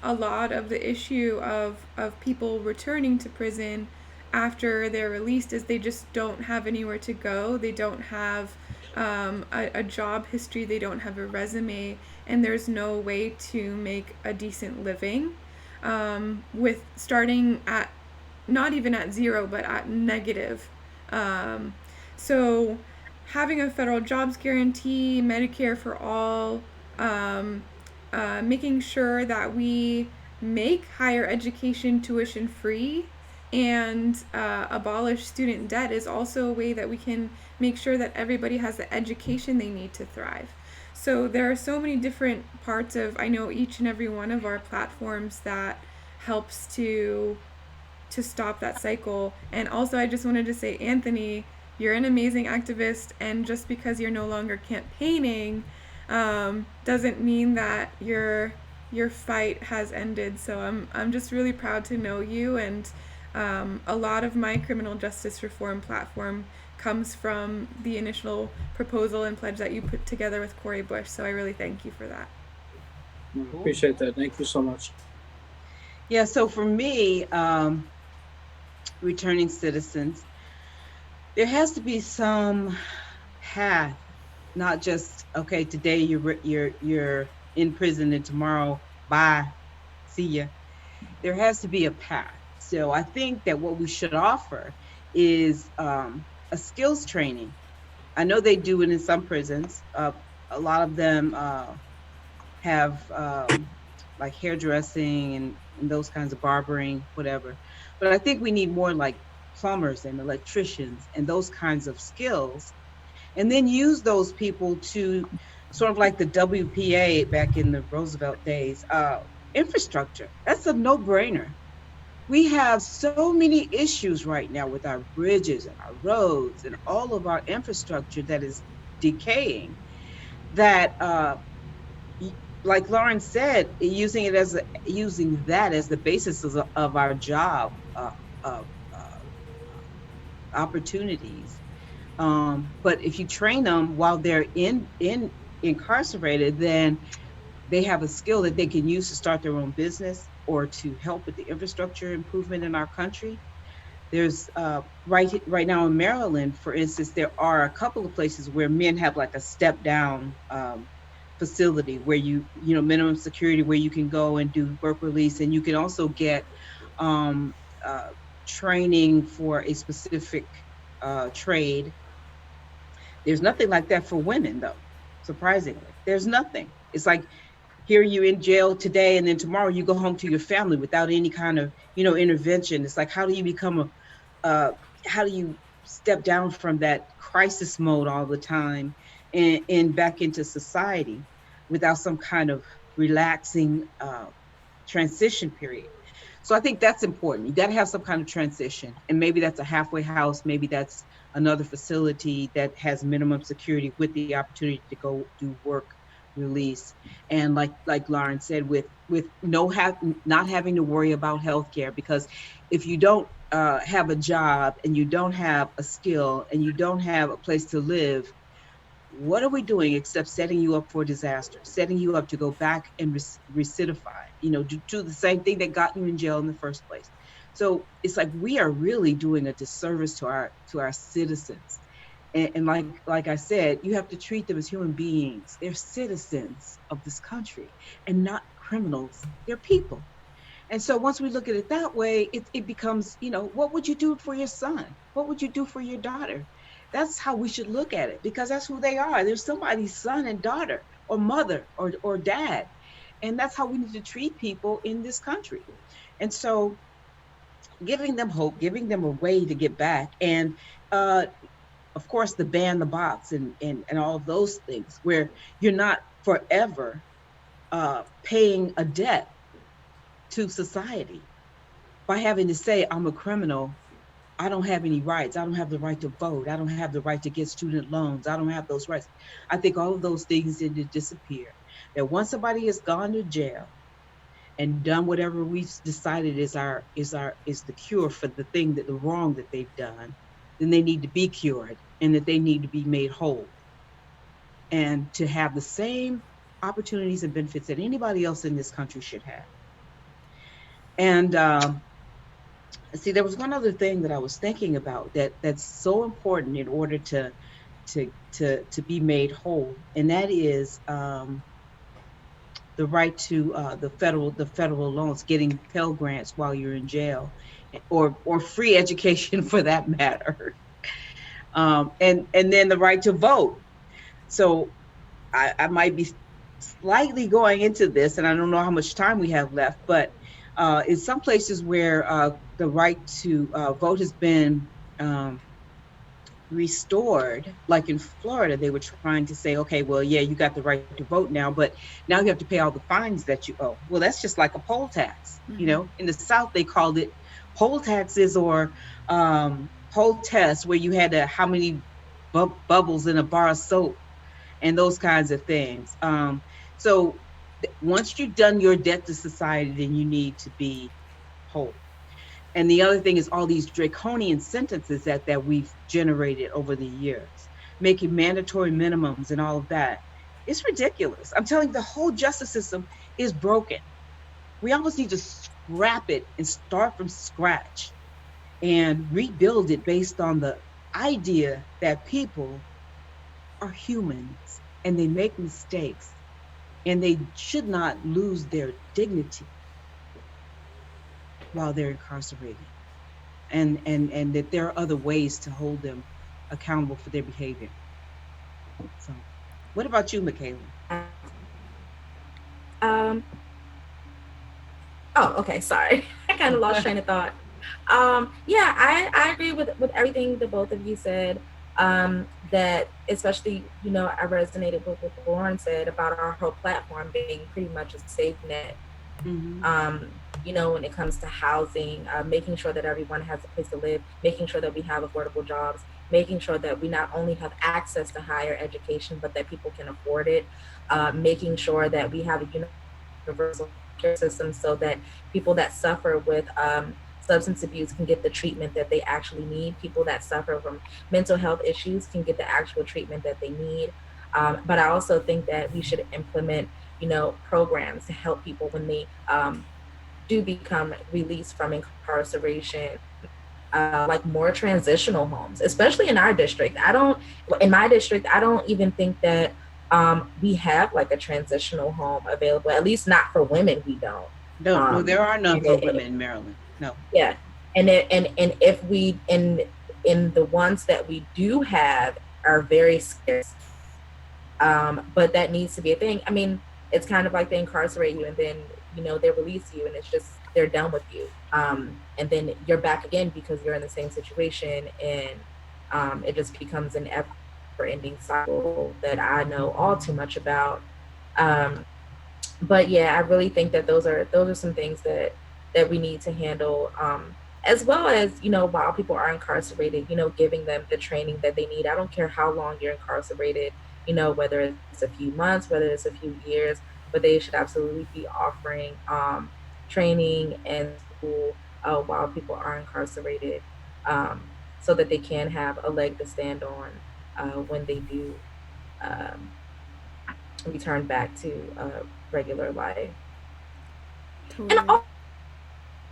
a lot of the issue of people returning to prison after they're released is they just don't have anywhere to go. They don't have a job history. They don't have a resume, and there's no way to make a decent living with starting at not even at zero, but at negative. So having a federal jobs guarantee, Medicare for all, making sure that we make higher education tuition free and abolish student debt is also a way that we can make sure that everybody has the education they need to thrive. So there are so many different parts of, I know, each and every one of our platforms that helps to stop that cycle. And also I just wanted to say, Anthony, you're an amazing activist, and just because you're no longer campaigning doesn't mean that your fight has ended. So I'm just really proud to know you, and a lot of my criminal justice reform platform comes from the initial proposal and pledge that you put together with Cori Bush. So I really thank you for that.
Appreciate that. Thank you so much.
Yeah, so for me, returning citizens, there has to be some path, not just, okay, today you're in prison and tomorrow, bye, see ya. There has to be a path. So I think that what we should offer is a skills training. I know they do it in some prisons. A lot of them have like hairdressing and those kinds of barbering, whatever. But I think we need more like plumbers and electricians and those kinds of skills, and then use those people to sort of like the WPA back in the Roosevelt days, infrastructure. That's a no-brainer. We have so many issues right now with our bridges and our roads and all of our infrastructure that is decaying, that like Lauren said, using that as the basis of our job opportunities But if you train them while they're in incarcerated, then they have a skill that they can use to start their own business or to help with the infrastructure improvement in our country. There's right now in Maryland, for instance, there are a couple of places where men have like a step down facility where minimum security, where you can go and do work release, and you can also get um, uh, training for a specific trade. There's nothing like that for women, though. Surprisingly, there's nothing. It's like here you in jail today, and then tomorrow you go home to your family without any kind of intervention. It's like, how do you become how do you step down from that crisis mode all the time and back into society without some kind of relaxing transition period? So I think that's important. You got to have some kind of transition, and maybe that's a halfway house, maybe that's another facility that has minimum security with the opportunity to go do work release. And like Lauren said, with not having to worry about healthcare, because if you don't have a job and you don't have a skill and you don't have a place to live, what are we doing except setting you up for disaster, setting you up to go back and recidify, do the same thing that got you in jail in the first place? So it's like we are really doing a disservice to our citizens. And like I said, you have to treat them as human beings. They're citizens of this country and not criminals. They're people. And so once we look at it that way, it becomes, what would you do for your son? What would you do for your daughter? That's how we should look at it, because that's who they are. They're somebody's son and daughter or mother or dad. And that's how we need to treat people in this country. And so giving them hope, giving them a way to get back. And of course, the ban the box and all of those things where you're not forever paying a debt to society by having to say, I'm a criminal. I don't have any rights. I don't have the right to vote. I don't have the right to get student loans. I don't have those rights. I think all of those things need to disappear. That once somebody has gone to jail and done whatever we've decided is the cure for the wrong that they've done, then they need to be cured and that they need to be made whole and to have the same opportunities and benefits that anybody else in this country should have. And see, there was one other thing that I was thinking about that's so important in order to be made whole, and that is the right to the federal loans, getting Pell Grants while you're in jail, or free education for that matter, and then the right to vote. So I might be slightly going into this, and I don't know how much time we have left, but in some places where the right to vote has been restored, like in Florida, they were trying to say, okay, well, yeah, you got the right to vote now, but now you have to pay all the fines that you owe. Well, that's just like a poll tax.
Mm-hmm.
In the South, they called it poll taxes or poll tests, where you had how many bubbles in a bar of soap and those kinds of things. So once you've done your debt to society, then you need to be whole. And the other thing is all these draconian sentences that we've generated over the years, making mandatory minimums and all of that. It's ridiculous. I'm telling you, the whole justice system is broken. We almost need to scrap it and start from scratch and rebuild it based on the idea that people are humans and they make mistakes and they should not lose their dignity while they're incarcerated, and that there are other ways to hold them accountable for their behavior. So what about you, Michaela?
Okay, sorry. I kind of lost train of thought. Yeah, I agree with everything that both of you said. That especially, I resonated with what Lauren said about our whole platform being pretty much a safe net. Mm-hmm. When it comes to housing, making sure that everyone has a place to live, making sure that we have affordable jobs, making sure that we not only have access to higher education, but that people can afford it, making sure that we have a universal care system so that people that suffer with substance abuse can get the treatment that they actually need. People that suffer from mental health issues can get the actual treatment that they need. But I also think that we should implement, programs to help people when they do become released from incarceration, like more transitional homes, especially in our district. In my district, I don't even think that we have like a transitional home available, at least not for women, we don't.
No, no, there are none
And
for women in Maryland. No.
yeah, and if we in the ones that we do have are very scarce, but that needs to be a thing. I mean, it's kind of like they incarcerate you and then they release you and it's just they're done with you, and then you're back again because you're in the same situation, and it just becomes an ever-ending cycle that I know all too much about. Um, but yeah, I really think that those are some things that we need to handle, as well as while people are incarcerated, giving them the training that they need. I don't care how long you're incarcerated, whether it's a few months, whether it's a few years, but they should absolutely be offering training and school while people are incarcerated, um, so that they can have a leg to stand on when they do um, return back to regular life. And
Totally.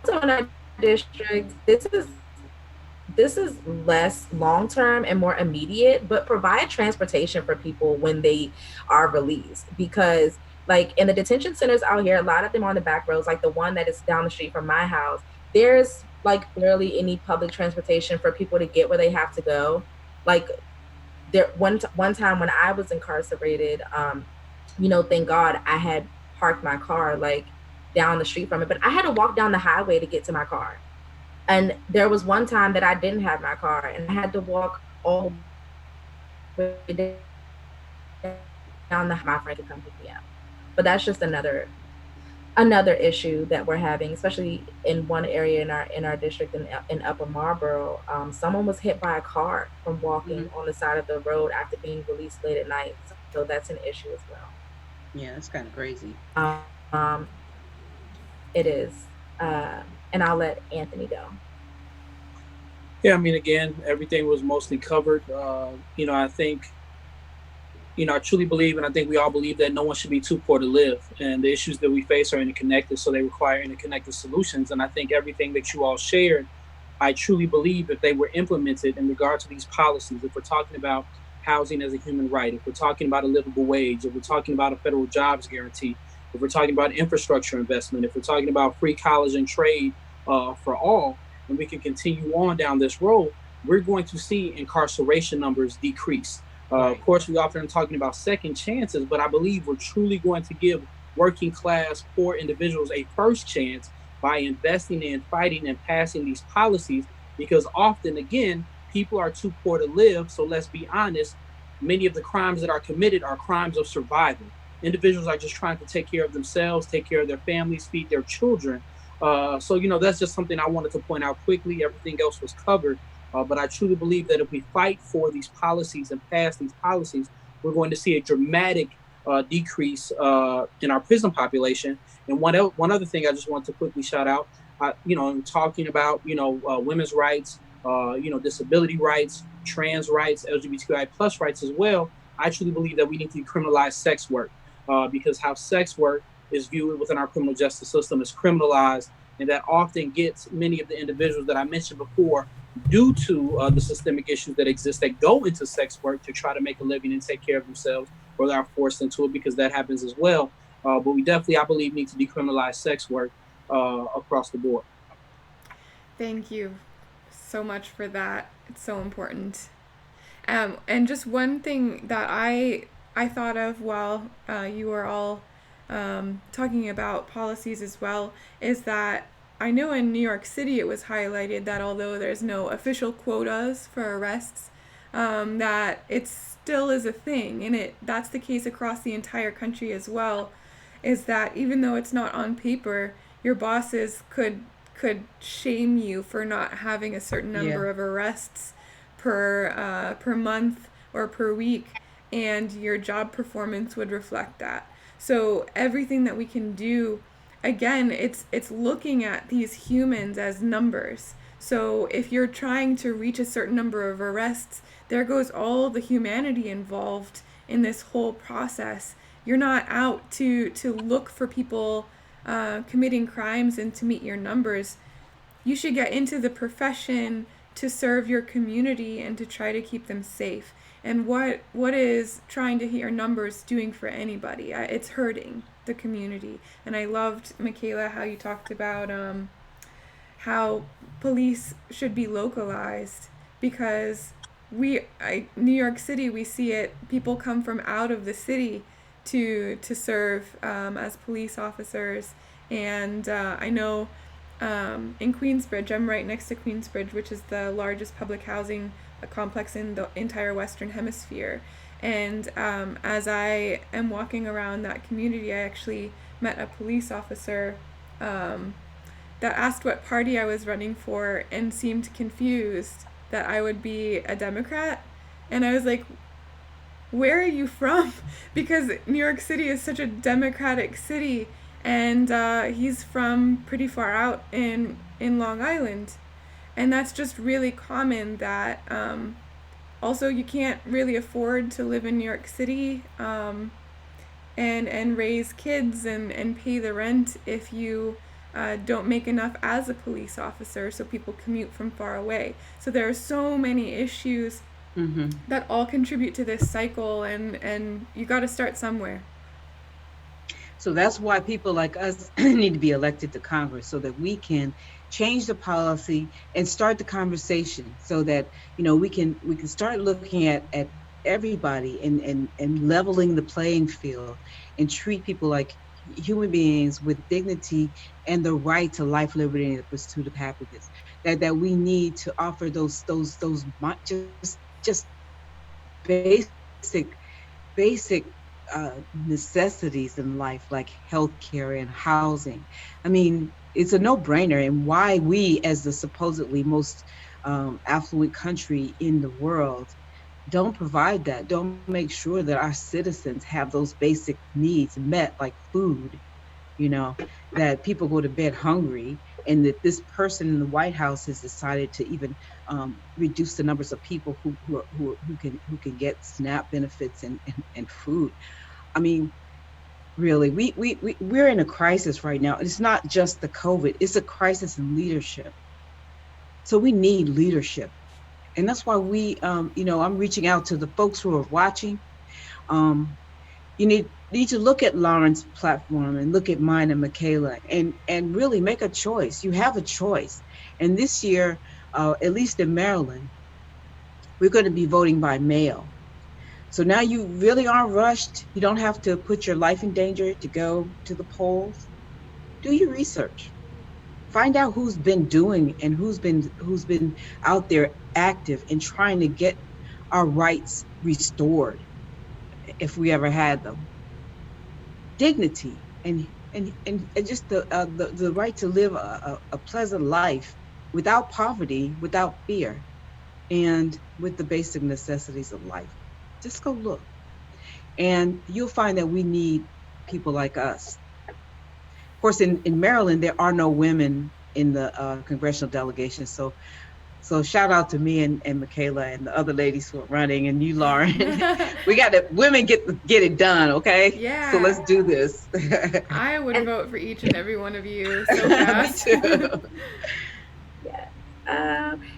also in our district, this is less long term and more immediate, but provide transportation for people when they are released. Because, like in the detention centers out here, a lot of them are on the back roads, like the one that is down the street from my house. There's like barely any public transportation for people to get where they have to go. Like one time when I was incarcerated, thank God I had parked my car like down the street from it, but I had to walk down the highway to get to my car. And there was one time that I didn't have my car and I had to walk all the way down the my friend could come pick me up. But that's just another issue that we're having, especially in one area in our district in Upper Marlboro. Someone was hit by a car from walking
Mhm.
on the side of the road after being released late at night. So that's an issue as
Yeah, that's kind of crazy.
well. It is. And I'll let Anthony go.
Yeah, I mean, again, everything was mostly covered. I think, I truly believe, and I think we all believe that no one should be too poor to live. And the issues that we face are interconnected, so they require interconnected solutions. And I think everything that you all shared, I truly believe if they were implemented in regard to these policies, if we're talking about housing as a human right, if we're talking about a livable wage, if we're talking about a federal jobs guarantee, if we're talking about infrastructure investment, if we're talking about free college and trade for all, and we can continue on down this road, we're going to see incarceration numbers decrease. Of course, we often are talking about second chances, but I believe we're truly going to give working class, poor individuals a first chance by investing in, fighting, and passing these policies. Because often, again, people are too poor to live. So let's be honest, many of the crimes that are committed are crimes of survival. Individuals are just trying to take care of themselves, take care of their families, feed their children. So that's just something I wanted to point out quickly. Everything else was covered. But I truly believe that if we fight for these policies and pass these policies, we're going to see a dramatic decrease in our prison population. And one other thing I just want to quickly shout out, talking about, women's rights, disability rights, trans rights, LGBTQI plus rights as well. I truly believe that we need to decriminalize sex work because how sex work is viewed within our criminal justice system is criminalized, and that often gets many of the individuals that I mentioned before due to the systemic issues that exist that go into sex work to try to make a living and take care of themselves, or they are forced into it because that happens as well. But we definitely, I believe, need to decriminalize sex work across the board.
Thank you so much for that. It's so important. And just one thing that I thought of while you were all talking about policies as well is that I know in New York City it was highlighted that although there's no official quotas for arrests, that it still is a thing, and that's the case across the entire country as well. Is that even though it's not on paper, your bosses could shame you for not having a certain
Yeah.
number of arrests per month or per week, and your job performance would reflect that. So everything that we can do again, it's looking at these humans as numbers. So if you're trying to reach a certain number of arrests, there goes all the humanity involved in this whole process. You're not out to look for people committing crimes and to meet your numbers. You should get into the profession to serve your community and to try to keep them safe. And what is trying to hit your numbers doing for anybody? It's hurting the community. And I loved, Michaela, how you talked about how police should be localized, because New York City, we see it. People come from out of the city to serve as police officers. And I know in Queensbridge, I'm right next to Queensbridge, which is the largest public housing complex in the entire Western Hemisphere. And as I am walking around that community, I actually met a police officer that asked what party I was running for and seemed confused that I would be a Democrat. And I was like, where are you from? Because New York City is such a Democratic city, and he's from pretty far out in Long Island. And that's just really common that also you can't really afford to live in New York City and raise kids and pay the rent if you don't make enough as a police officer, so people commute from far away. So there are so many issues that all contribute to this cycle, and you got to start somewhere.
So that's why people like us need to be elected to Congress, so that we can change the policy and start the conversation, so that we can start looking at everybody and leveling the playing field and treat people like human beings with dignity and the right to life, liberty, and the pursuit of happiness. That we need to offer those just basic necessities in life, like healthcare and housing. I mean, it's a no-brainer, and why we, as the supposedly most affluent country in the world, don't provide that, don't make sure that our citizens have those basic needs met, like food, that people go to bed hungry, and that this person in the White House has decided to even reduce the numbers of people who can get SNAP benefits and food. I mean, really, we're in a crisis right now. It's not just the COVID, it's a crisis in leadership. So we need leadership. And that's why I'm reaching out to the folks who are watching. You need to look at Lauren's platform and look at mine and Michaela, and really make a choice. You have a choice. And this year, at least in Maryland, we're going to be voting by mail. So now you really aren't rushed. You don't have to put your life in danger to go to the polls. Do your research. Find out who's been doing and who's been out there active in trying to get our rights restored, if we ever had them. Dignity and just the right to live a pleasant life without poverty, without fear, and with the basic necessities of life. Just go look, and you'll find that we need people like us. Of course, in Maryland, there are no women in the congressional delegation. So shout out to me and Michaela and the other ladies who are running, and you, Lauren. We got to women get it done, okay?
Yeah.
So let's do this.
I would vote for each and every one of you so fast.
Me too.
Yeah.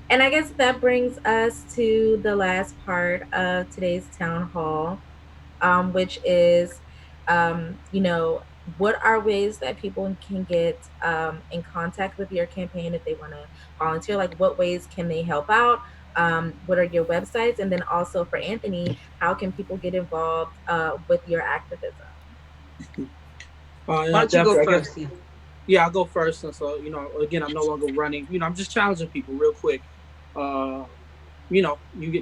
And I guess that brings us to the last part of today's town hall, which is, what are ways that people can get in contact with your campaign if they want to volunteer? Like, what ways can they help out? What are your websites? And then also for Anthony, how can people get involved with your activism?
Why don't you go first?
Yeah, I'll go first. And so, again, I'm no longer running. I'm just challenging people real quick. You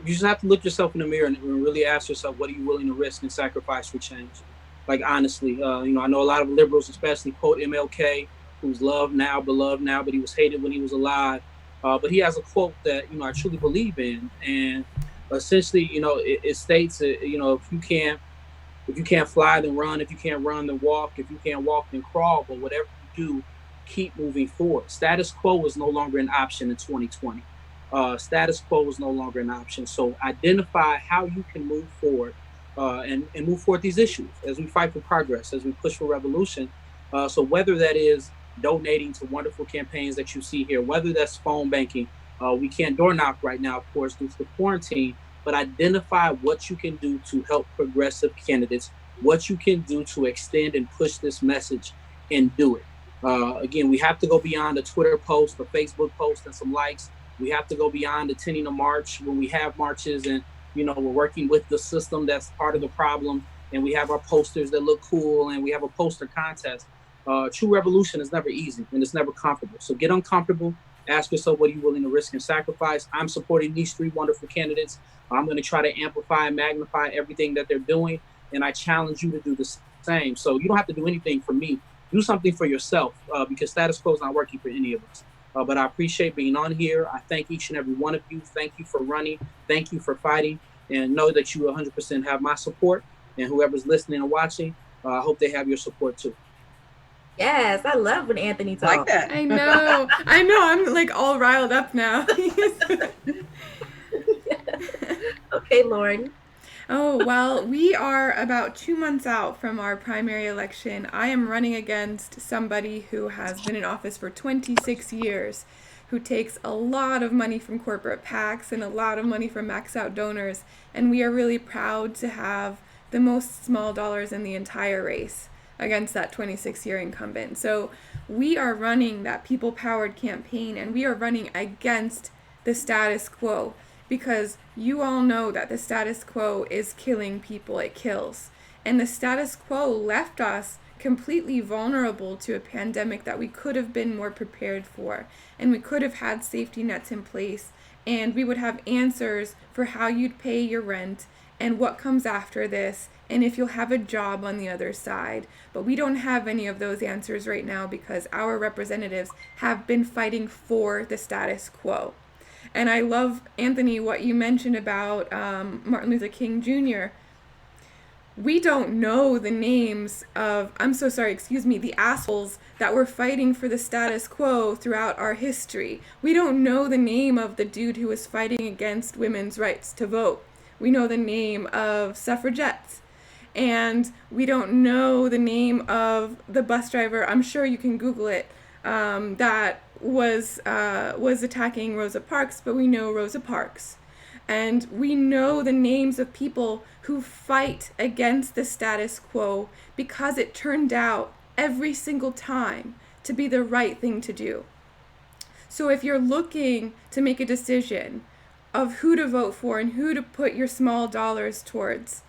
just have to look yourself in the mirror and really ask yourself, what are you willing to risk and sacrifice for change? Like, honestly, I know a lot of liberals, especially quote MLK, who's loved now, beloved now, but he was hated when he was alive. But he has a quote that, I truly believe in. And essentially, it states that, if you can't fly, then run. If you can't run, then walk. If you can't walk, then crawl. But whatever you do keep moving forward. Status quo is no longer an option in 2020. Status quo is no longer an option. So identify how you can move forward and move forward these issues as we fight for progress, as we push for revolution. So whether that is donating to wonderful campaigns that you see here, whether that's phone banking, we can't door knock right now, of course, due to the quarantine, but identify what you can do to help progressive candidates, what you can do to extend and push this message, and do it. Again, we have to go beyond a Twitter post, a Facebook post, and some likes. We have to go beyond attending a march when we have marches and, you know, we're working with the system that's part of the problem, and we have our posters that look cool, and we have a poster contest. True revolution is never easy, and it's never comfortable. So get uncomfortable. Ask yourself, what are you willing to risk and sacrifice? I'm supporting these three wonderful candidates. I'm going to try to amplify and magnify everything that they're doing, and I challenge you to do the same. So you don't have to do anything for me. Do something for yourself, because status quo is not working for any of us. But I appreciate being on here. I thank each and every one of you. Thank you for running. Thank you for fighting. And know that you 100% have my support. And whoever's listening and watching, I hope they have your support too.
Yes, I love when Anthony talks.
Like that.
I know. I'm like all riled up now.
Okay, Lauren.
Oh, well, we are about 2 months out from our primary election. I am running against somebody who has been in office for 26 years, who takes a lot of money from corporate PACs and a lot of money from max out donors, and we are really proud to have the most small dollars in the entire race against that 26-year incumbent. So we are running that people-powered campaign, and we are running against the status quo, because you all know that the status quo is killing people. It kills. And the status quo left us completely vulnerable to a pandemic that we could have been more prepared for. And we could have had safety nets in place. And we would have answers for how you'd pay your rent and what comes after this, and if you'll have a job on the other side. But we don't have any of those answers right now because our representatives have been fighting for the status quo. And I love, Anthony, what you mentioned about Martin Luther King Jr. We don't know the names of, the assholes that were fighting for the status quo throughout our history. We don't know the name of the dude who was fighting against women's rights to vote. We know the name of suffragettes. And we don't know the name of the bus driver, I'm sure you can Google it, that was attacking Rosa Parks, but we know Rosa Parks. And we know the names of people who fight against the status quo because it turned out every single time to be the right thing to do. So if you're looking to make a decision of who to vote for and who to put your small dollars towards,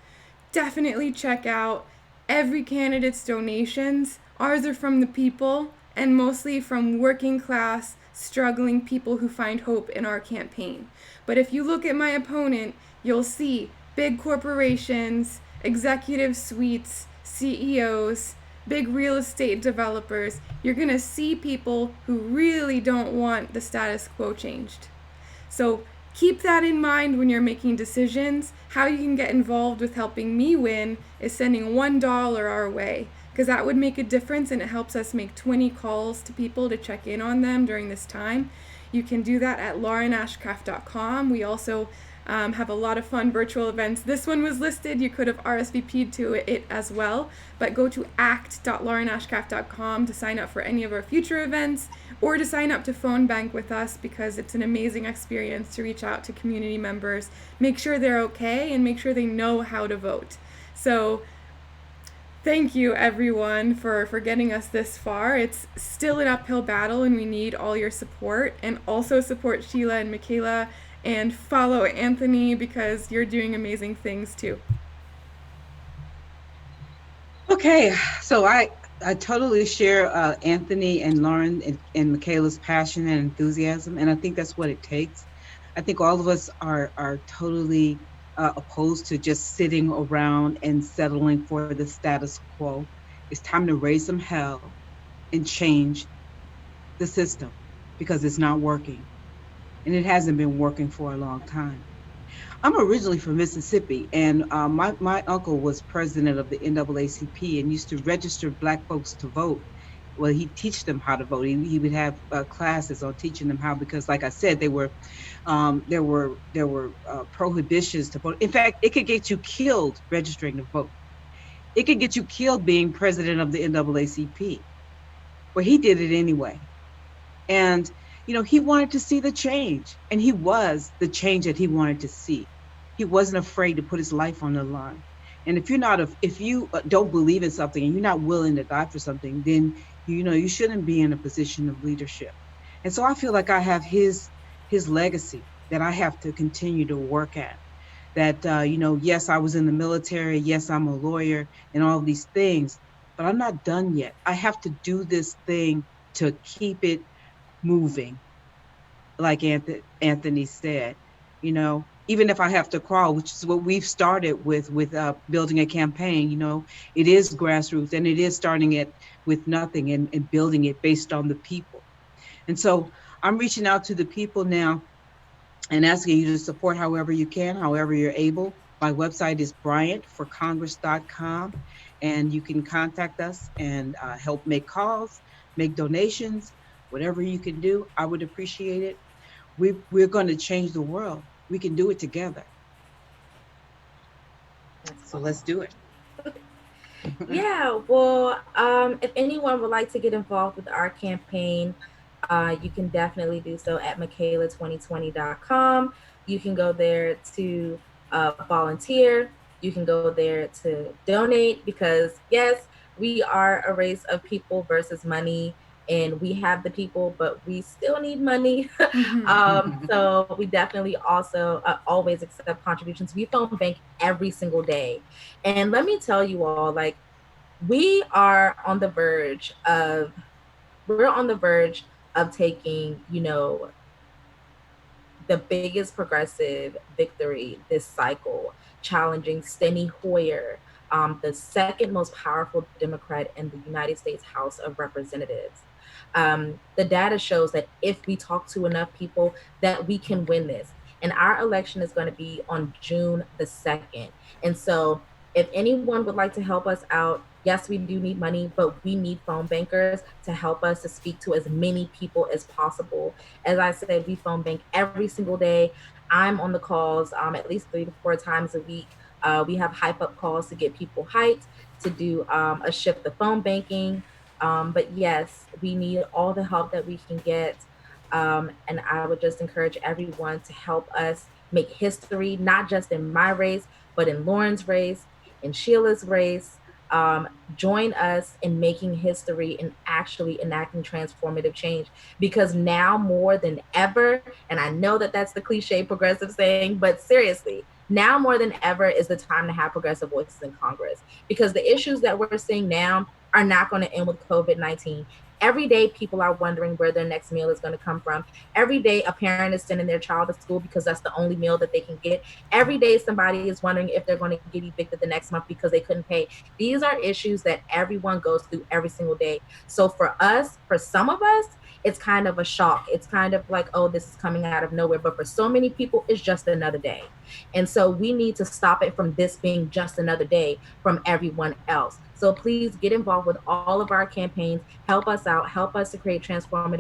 definitely check out every candidate's donations. Ours are from the people, and mostly from working class, struggling people who find hope in our campaign. But if you look at my opponent, you'll see big corporations, executive suites, CEOs, big real estate developers. You're going to see people who really don't want the status quo changed. So keep that in mind when you're making decisions. How you can get involved with helping me win is sending $1 our way, because that would make a difference, and it helps us make 20 calls to people to check in on them during this time. You can do that at laurenashcraft.com. We also have a lot of fun virtual events. This one was listed. You could have RSVP'd to it as well, but go to act.laurenashcraft.com to sign up for any of our future events, or to sign up to phone bank with us, because it's an amazing experience to reach out to community members, make sure they're okay, and make sure they know how to vote. So thank you, everyone, for getting us this far. It's still an uphill battle, and we need all your support. And also support Sheila and Michaela, and follow Anthony, because you're doing amazing things too.
Okay, so I totally share Anthony and Lauren and Michaela's passion and enthusiasm, and I think that's what it takes. I think all of us are totally opposed to just sitting around and settling for the status quo. It's time to raise some hell and change the system, because it's not working, and it hasn't been working for a long time. I'm originally from Mississippi, and my uncle was president of the NAACP and used to register Black folks to vote well, he teach them how to vote. He would have classes on teaching them how, because like I said, there were prohibitions to vote. In fact, it could get you killed registering to vote. It could get you killed being president of the NAACP. Well, he did it anyway. And, he wanted to see the change, and he was the change that he wanted to see. He wasn't afraid to put his life on the line. And if you don't believe in something and you're not willing to die for something, then, you shouldn't be in a position of leadership. And so I feel like I have his legacy that I have to continue to work at. That, yes, I was in the military. Yes, I'm a lawyer and all of these things, but I'm not done yet. I have to do this thing to keep it moving, like Anthony said, even if I have to crawl, which is what we've started with building a campaign. It is grassroots, and it is starting it with nothing, and building it based on the people. And so I'm reaching out to the people now and asking you to support however you can, however you're able. My website is bryantforcongress.com, and you can contact us and help make calls, make donations, whatever you can do. I would appreciate it. We're going to change the world. We can do it together. So let's do it.
Yeah, well, if anyone would like to get involved with our campaign, you can definitely do so at michaela2020.com. You can go there to volunteer. You can go there to donate, because yes, we are a race of people versus money, and we have the people, but we still need money. So we definitely also always accept contributions. We phone bank every single day. And let me tell you all, like, we're on the verge of taking, the biggest progressive victory this cycle, challenging Steny Hoyer, the second most powerful Democrat in the United States House of Representatives. The data shows that if we talk to enough people, that we can win this. And our election is going to be on June the 2nd. And so if anyone would like to help us out, yes, we do need money, but we need phone bankers to help us to speak to as many people as possible. As I said, we phone bank every single day. I'm on the calls at least 3 to 4 times a week. We have hype up calls to get people hyped, to do a shift the phone banking. But yes, we need all the help that we can get. And I would just encourage everyone to help us make history, not just in my race, but in Lauren's race, in Sheila's race. Join us in making history and actually enacting transformative change, because now more than ever, and I know that that's the cliche progressive saying, but seriously, now more than ever is the time to have progressive voices in Congress, because the issues that we're seeing now are not going to end with COVID-19. Every day, people are wondering where their next meal is going to come from. Every day, a parent is sending their child to school because that's the only meal that they can get. Every day, somebody is wondering if they're going to get evicted the next month because they couldn't pay. These are issues that everyone goes through every single day. So for us, for some of us, it's kind of a shock. It's kind of like, oh, this is coming out of nowhere. But for so many people, it's just another day. And so we need to stop it from this being just another day from everyone else. So please get involved with all of our campaigns. Help us out. Help us to create transformative